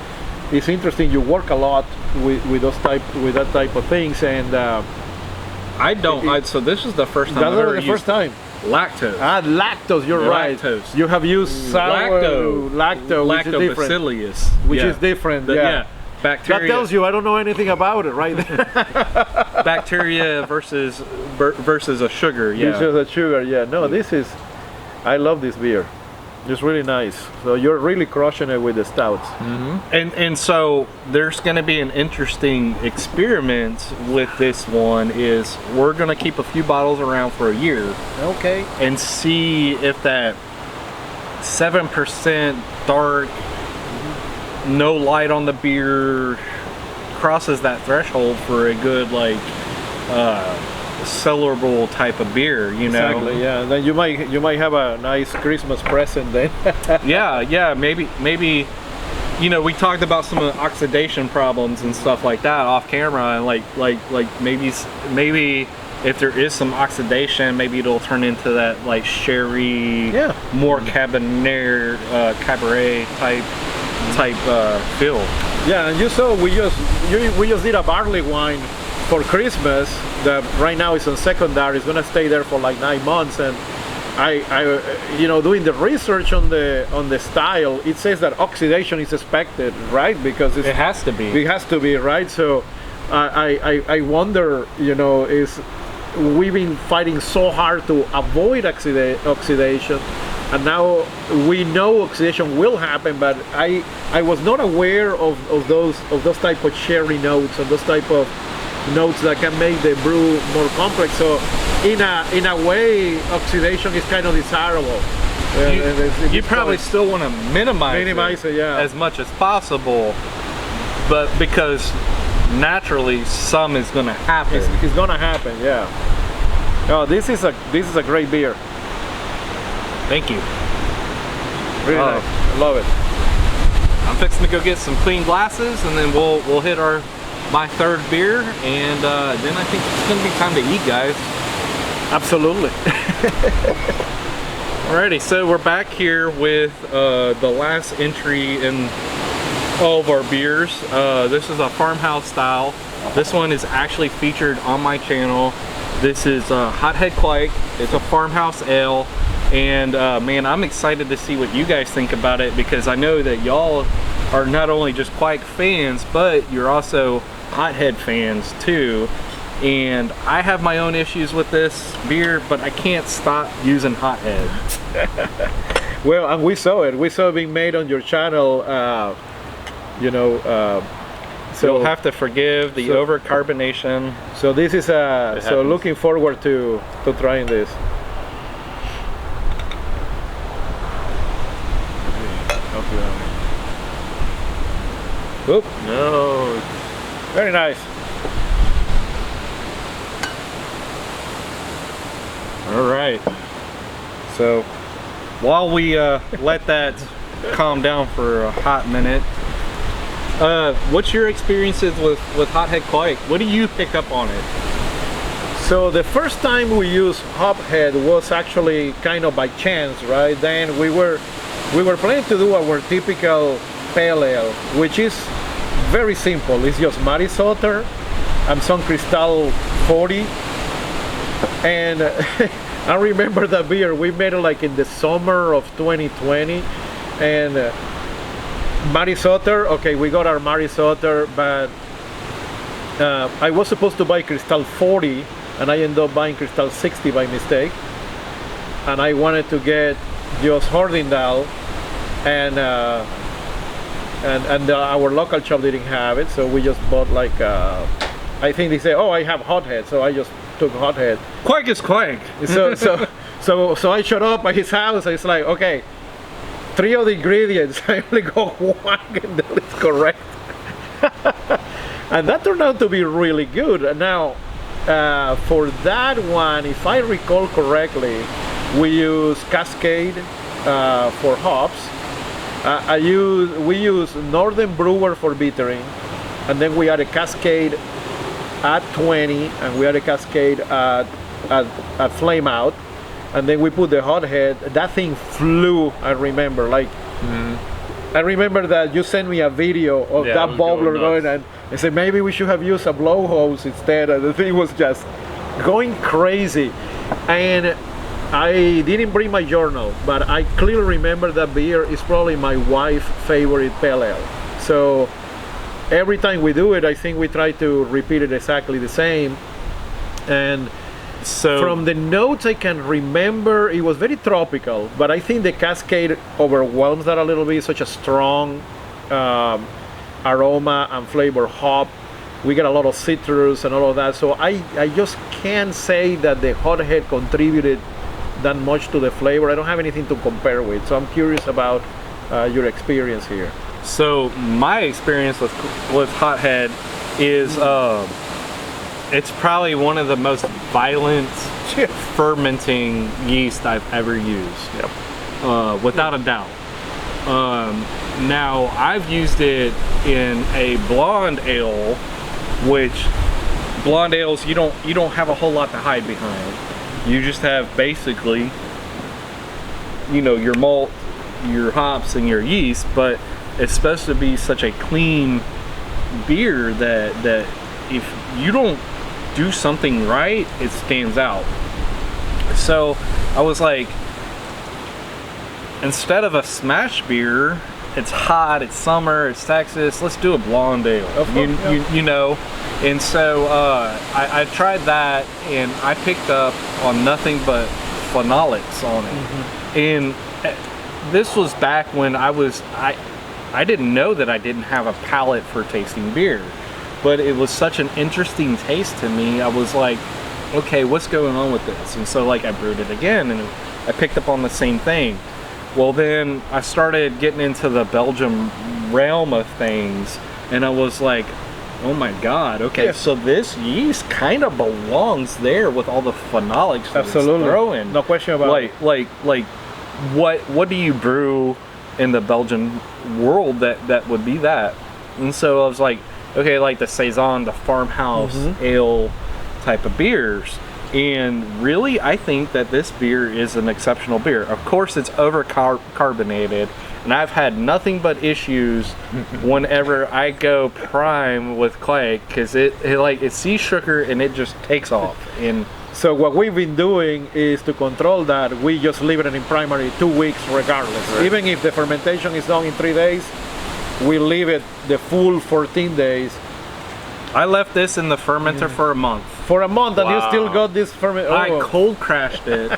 is interesting. You work a lot with that type of things, and so this is the first time I've ever used lactose. Lactose, you're right. Lactose. You have used lactobacillus, which is different. Bacteria. That tells you I don't know anything about it, right? Bacteria versus a sugar. Yeah. Versus a sugar. Yeah. No, I love this beer. It's really nice. So you're really crushing it with the stouts. Mm-hmm. And so there's going to be an interesting experiment with this one. Is we're going to keep a few bottles around for a year, okay, and see if that 7% dark, no light on the beer crosses that threshold for a good cellarable type of beer, you know. Exactly. Yeah. Then you might have a nice Christmas present then. yeah. Maybe. You know, we talked about some of the oxidation problems and stuff like that off camera, and like maybe if there is some oxidation, maybe it'll turn into that like sherry, more cabernet type feel. Yeah, and you saw we just did a barley wine for Christmas that right now is on secondary. It's gonna stay there for like 9 months, and I doing the research on the style, it says that oxidation is expected, right? Because it has to be. It has to be, right? So I wonder, is we've been fighting so hard to avoid oxidation, and now we know oxidation will happen, but I was not aware of those type of sherry notes and those type of notes that can make the brew more complex. So in a way, oxidation is kind of desirable. You probably still want to minimize it, as much as possible, but because naturally some is going to happen. It's going to happen, yeah. Oh, this is a great beer. Thank you. Really nice. I love it. I'm fixing to go get some clean glasses, and then we'll hit my third beer, and then I think it's going to be time to eat, guys. Absolutely. Alrighty, so we're back here with the last entry in all of our beers. This is a farmhouse style. This one is actually featured on my channel. This is Hothead Kveik. It's a farmhouse ale, and man, I'm excited to see what you guys think about it, because I know that y'all are not only just Kveik fans, but you're also Hothead fans too. And I have my own issues with this beer, but I can't stop using Hothead. Well, and we saw it being made on your channel, so you'll have to forgive the overcarbonation. So this is so looking forward to trying this. Oop, No. very nice. All right. So while we let that calm down for a hot minute, what's your experiences with Hothead Kveik? What do you pick up on it? So the first time we used Hophead was actually kind of by chance, right? Then we were planning to do our typical pale ale, which is very simple. It's just Maris Otter and some Crystal 40. And I remember that beer, we made it like in the summer of 2020. And Maris Otter, okay, we got our Maris Otter, but I was supposed to buy Crystal 40 and I ended up buying Crystal 60 by mistake. And I wanted to get just Hordindal, and our local shop didn't have it, so we just bought like I think they say, oh, I have Hothead, so I just took Hothead. Kveik is Kveik. So I showed up at his house. It's like, okay, 3 of the ingredients, I only got 1 and that is correct. And that turned out to be really good. Now for that one, if I recall correctly, we use Cascade for hops. We use Northern Brewer for bittering, and then we had a Cascade at 20, and we had a Cascade at Flame Out, and then we put the Hothead. That thing flew. I remember, like, I remember that you sent me a video of that bubbler going, and I said maybe we should have used a blow hose instead, and the thing was just going crazy. And I didn't bring my journal, but I clearly remember that beer is probably my wife's favorite pale ale. So every time we do it, I think we try to repeat it exactly the same. And so from the notes I can remember, it was very tropical, but I think the Cascade overwhelms that a little bit. Such a strong aroma and flavor hop. We get a lot of citrus and all of that. So I just can't say that the Hothead contributed that much to the flavor. I don't have anything to compare with. So I'm curious about your experience here. So my experience with Hothead is it's probably one of the most violent fermenting yeast I've ever used. Yep. Without a doubt. Now I've used it in a blonde ale, which blonde ales you don't have a whole lot to hide behind. You just have basically, you know, your malt, your hops, and your yeast, but it's supposed to be such a clean beer that if you don't do something right, it stands out. So I was like, instead of a smash beer, it's hot, it's summer, it's Texas, let's do a blonde ale. You know. And so I tried that, and I picked up on nothing but phenolics on it. And this was back when I didn't know that I didn't have a palate for tasting beer, but it was such an interesting taste to me. I was like, okay, what's going on with this? And so like I brewed it again, and I picked up on the same thing. Well, then I started getting into the Belgium realm of things, and I was like, oh my God, okay, so this yeast kind of belongs there with all the phenolics that it's throwing. No question about it. Like what do you brew in the Belgian world that would be that? And so I was like, okay, like the Saison, the farmhouse ale type of beers. And really, I think that this beer is an exceptional beer. Of course, it's over-carbonated, and I've had nothing but issues whenever I go prime with Kveik, because it's sea sugar and it just takes off. And so what we've been doing is to control that. We just leave it in primary 2 weeks regardless. Right. Even if the fermentation is done in 3 days, we leave it the full 14 days. I left this in the fermenter for a month. For a month, and you still got this ferment. I cold crashed it.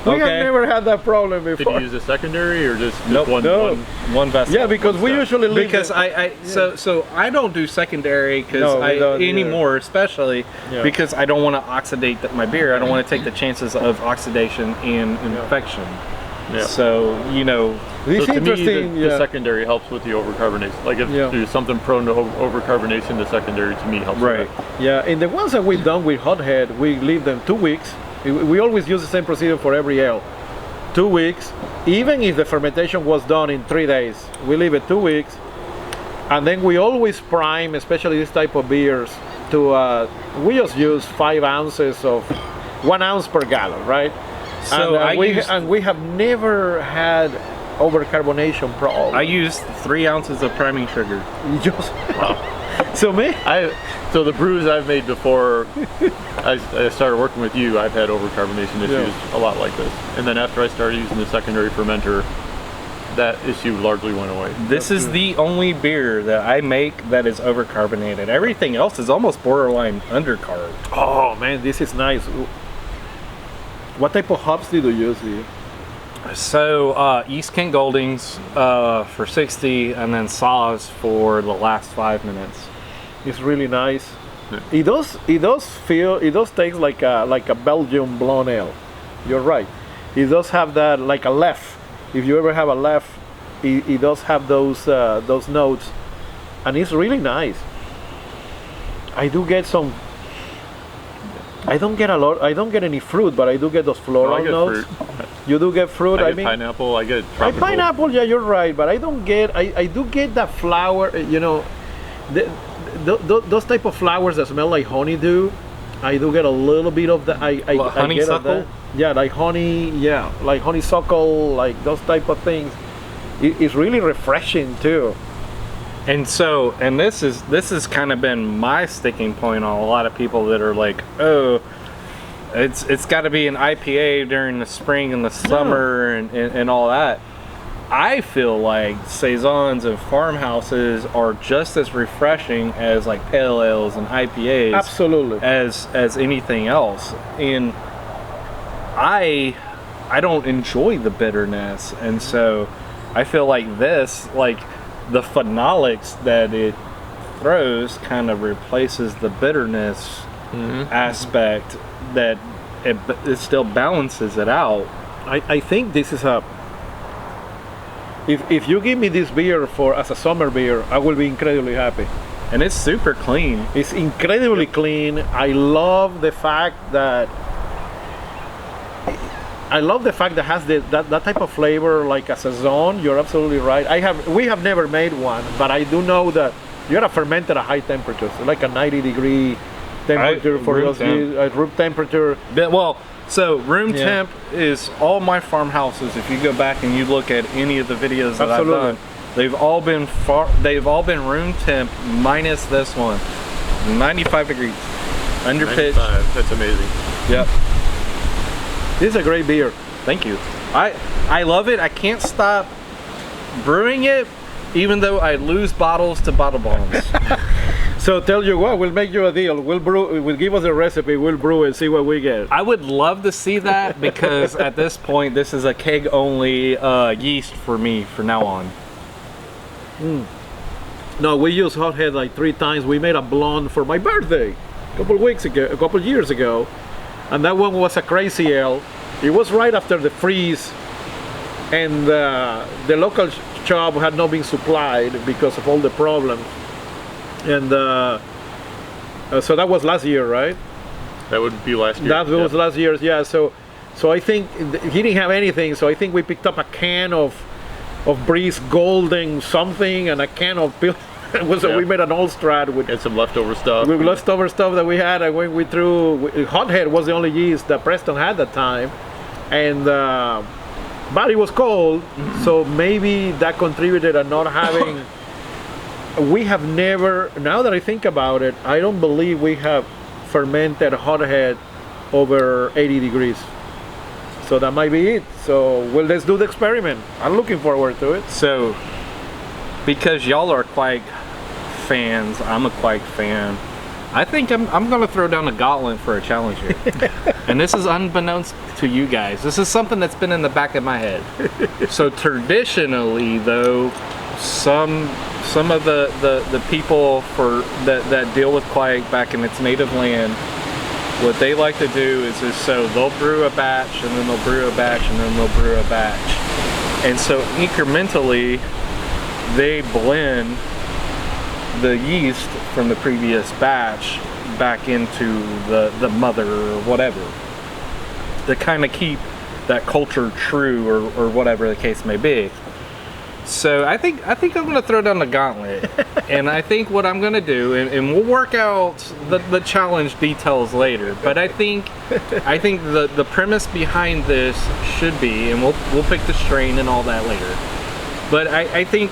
We have never had that problem before. Did you use a secondary or just one vessel? Yeah, because we usually leave so I don't do secondary anymore, especially because I don't want to oxidate my beer. I don't want to take the chances of oxidation and infection. Yeah. So, you know, This So is to me, interesting. the secondary helps with the overcarbonation. Like if there's something prone to overcarbonation, the secondary to me helps with that. Yeah, and the ones that we've done with hothead, we leave them 2 weeks. We always use the same procedure for every ale. 2 weeks, even if the fermentation was done in 3 days, we leave it 2 weeks. And then we always prime, especially this type of beers, to we just use 5 ounces of 1 ounce per gallon, right? So and we have never had overcarbonation problem. I used 3 ounces of priming sugar. Just, so So the brews I've made before I started working with you, I've had overcarbonation issues a lot like this. And then after I started using the secondary fermenter, that issue largely went away. This is the only beer that I make that is overcarbonated. Everything else is almost borderline undercarb. Oh man, this is nice. What type of hops did you use here? So East Kent Goldings for 60, and then Saws for the last 5 minutes. It's really nice. It does taste like a Belgian blonde ale. You're right. It does have that, like a left. If you ever have a left, it does have those notes, and it's really nice. I do get some. I don't get a lot. I don't get any fruit, but I do get those floral notes. Fruit. You do get fruit. I get pineapple. I get tropical. Pineapple. Yeah, you're right. But I don't get. I do get that flower. You know, those type of flowers that smell like honeydew. I do get a little bit of that. I honeysuckle. Yeah, like honey. Yeah, like honeysuckle. Like those type of things. It's really refreshing too. And so, and this has kind of been my sticking point on a lot of people that are like, oh, it's got to be an IPA during the spring and the summer and all that. I feel like saisons and farmhouses are just as refreshing as like pale ales and IPAs. Absolutely. As anything else. And I don't enjoy the bitterness, and so I feel like this, like the phenolics that it throws kind of replaces the bitterness aspect, that it still balances it out. I think this is a. If you give me this beer as a summer beer, I will be incredibly happy. And it's super clean. It's incredibly clean. I love the fact that it has that type of flavor like a saison. You're absolutely right. We have never made one, but I do know that you gotta ferment at a high temperature, so like a 90-degree temperature for those room temperature. So room temp is all my farmhouses. If you go back and you look at any of the videos that I've done, they've all been room temp minus this one, 95 degrees, under pitch. That's amazing. Yep. This is a great beer. Thank you. I love it. I can't stop brewing it, even though I lose bottles to bottle bombs. So tell you what, we'll make you a deal. We'll give us a recipe, we'll brew and see what we get. I would love to see that, because at this point, this is a keg only yeast for me from now on. No, we used hothead like 3 times. We made a blonde for my birthday a couple years ago. And that one was a crazy ale. It was right after the freeze, and the local shop had not been supplied because of all the problems. And so that was last year, right? That would be last year. That was last year, yeah. So I think he didn't have anything. So I think we picked up a can of Breeze Golden something and a can of we made an old strat with some leftover stuff. With leftover stuff that we had, and when we threw, hothead was the only yeast that Preston had at that time, and but it was cold, so maybe that contributed to not having. We have never, now that I think about it, I don't believe we have fermented hothead over 80 degrees. So that might be it. So let's do the experiment. I'm looking forward to it. So, because y'all are Kveik fans, I'm a Kveik fan. I think I'm going to throw down a gauntlet for a challenge here. And this is unbeknownst to you guys. This is something that's been in the back of my head. So traditionally, though, some of the people that deal with Kveik back in its native land, what they like to do is so they'll brew a batch, and then they'll brew a batch, and then they'll brew a batch. And so incrementally, they blend the yeast from the previous batch back into the mother or whatever, to kind of keep that culture true, or whatever the case may be. So I think I'm gonna throw down the gauntlet, and I think what I'm gonna do, and we'll work out the challenge details later. But I think the premise behind this should be, and we'll pick the strain and all that later. But I think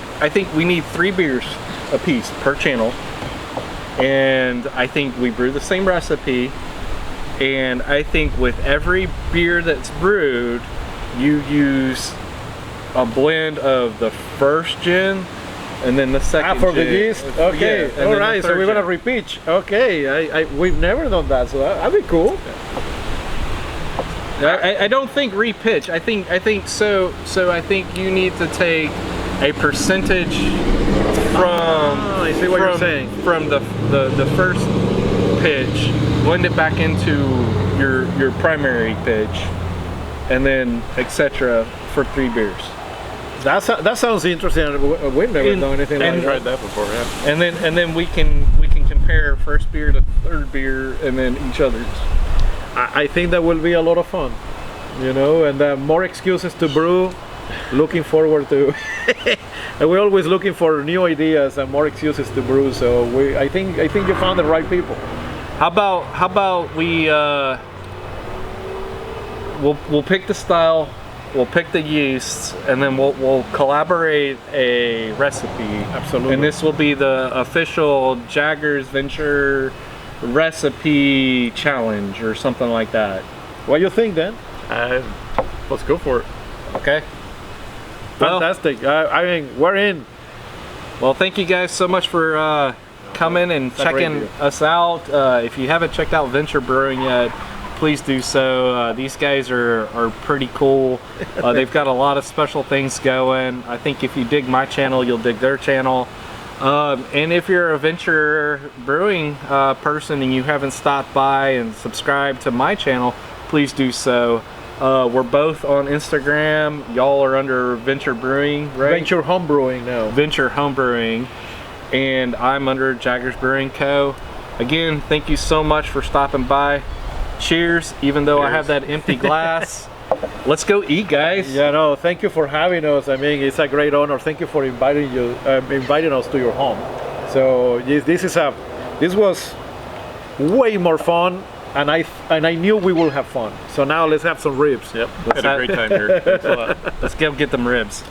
we need 3 beers a piece per channel, and I think we brew the same recipe. And I think with every beer that's brewed, you use a blend of the first gen and then the second for gen. the yeast. Okay, Yeah, all right. So we're gonna repeat. Okay, we've never done that, so that'd be cool. I don't think repitch. I think so. I think you need to take a percentage from I see what you're saying. From the first pitch, blend it back into your primary pitch, and then etc. for 3 beers. That sounds interesting. We've never done anything like I've that. tried that before, yeah. And then we can compare first beer to third beer, and then each other's. I think that will be a lot of fun, you know, and more excuses to brew. Looking forward to. And we're always looking for new ideas and more excuses to brew. So I think you found the right people. How about we we'll pick the style, we'll pick the yeasts, and then we'll collaborate a recipe. Absolutely. And this will be the official Jaggers Venture recipe challenge or something like that. What do you think, then? Let's go for it. Okay. Well, Fantastic. I mean, we're in. well, thank you guys so much for coming and That's a great checking deal. us out. If you haven't checked out Venture Brewing yet, please do so. These guys are pretty cool. They've got a lot of special things going. I think if you dig my channel, you'll dig their channel. And if you're a Venture Brewing person and you haven't stopped by and subscribed to my channel, please do so. We're both on Instagram. Y'all are under Venture Brewing, right? Venture Homebrewing now. Venture Homebrewing, and I'm under Jaggers Brewing Co. Again, thank you so much for stopping by. Cheers, even though I have that empty glass. Let's go eat, guys. Yeah, no, thank you for having us. I mean, it's a great honor. Thank you for inviting us to your home. So yes, this was way more fun, and I knew we will have fun. So now let's have some ribs. Yep, had a great time here. Thanks a lot. Let's go get them ribs.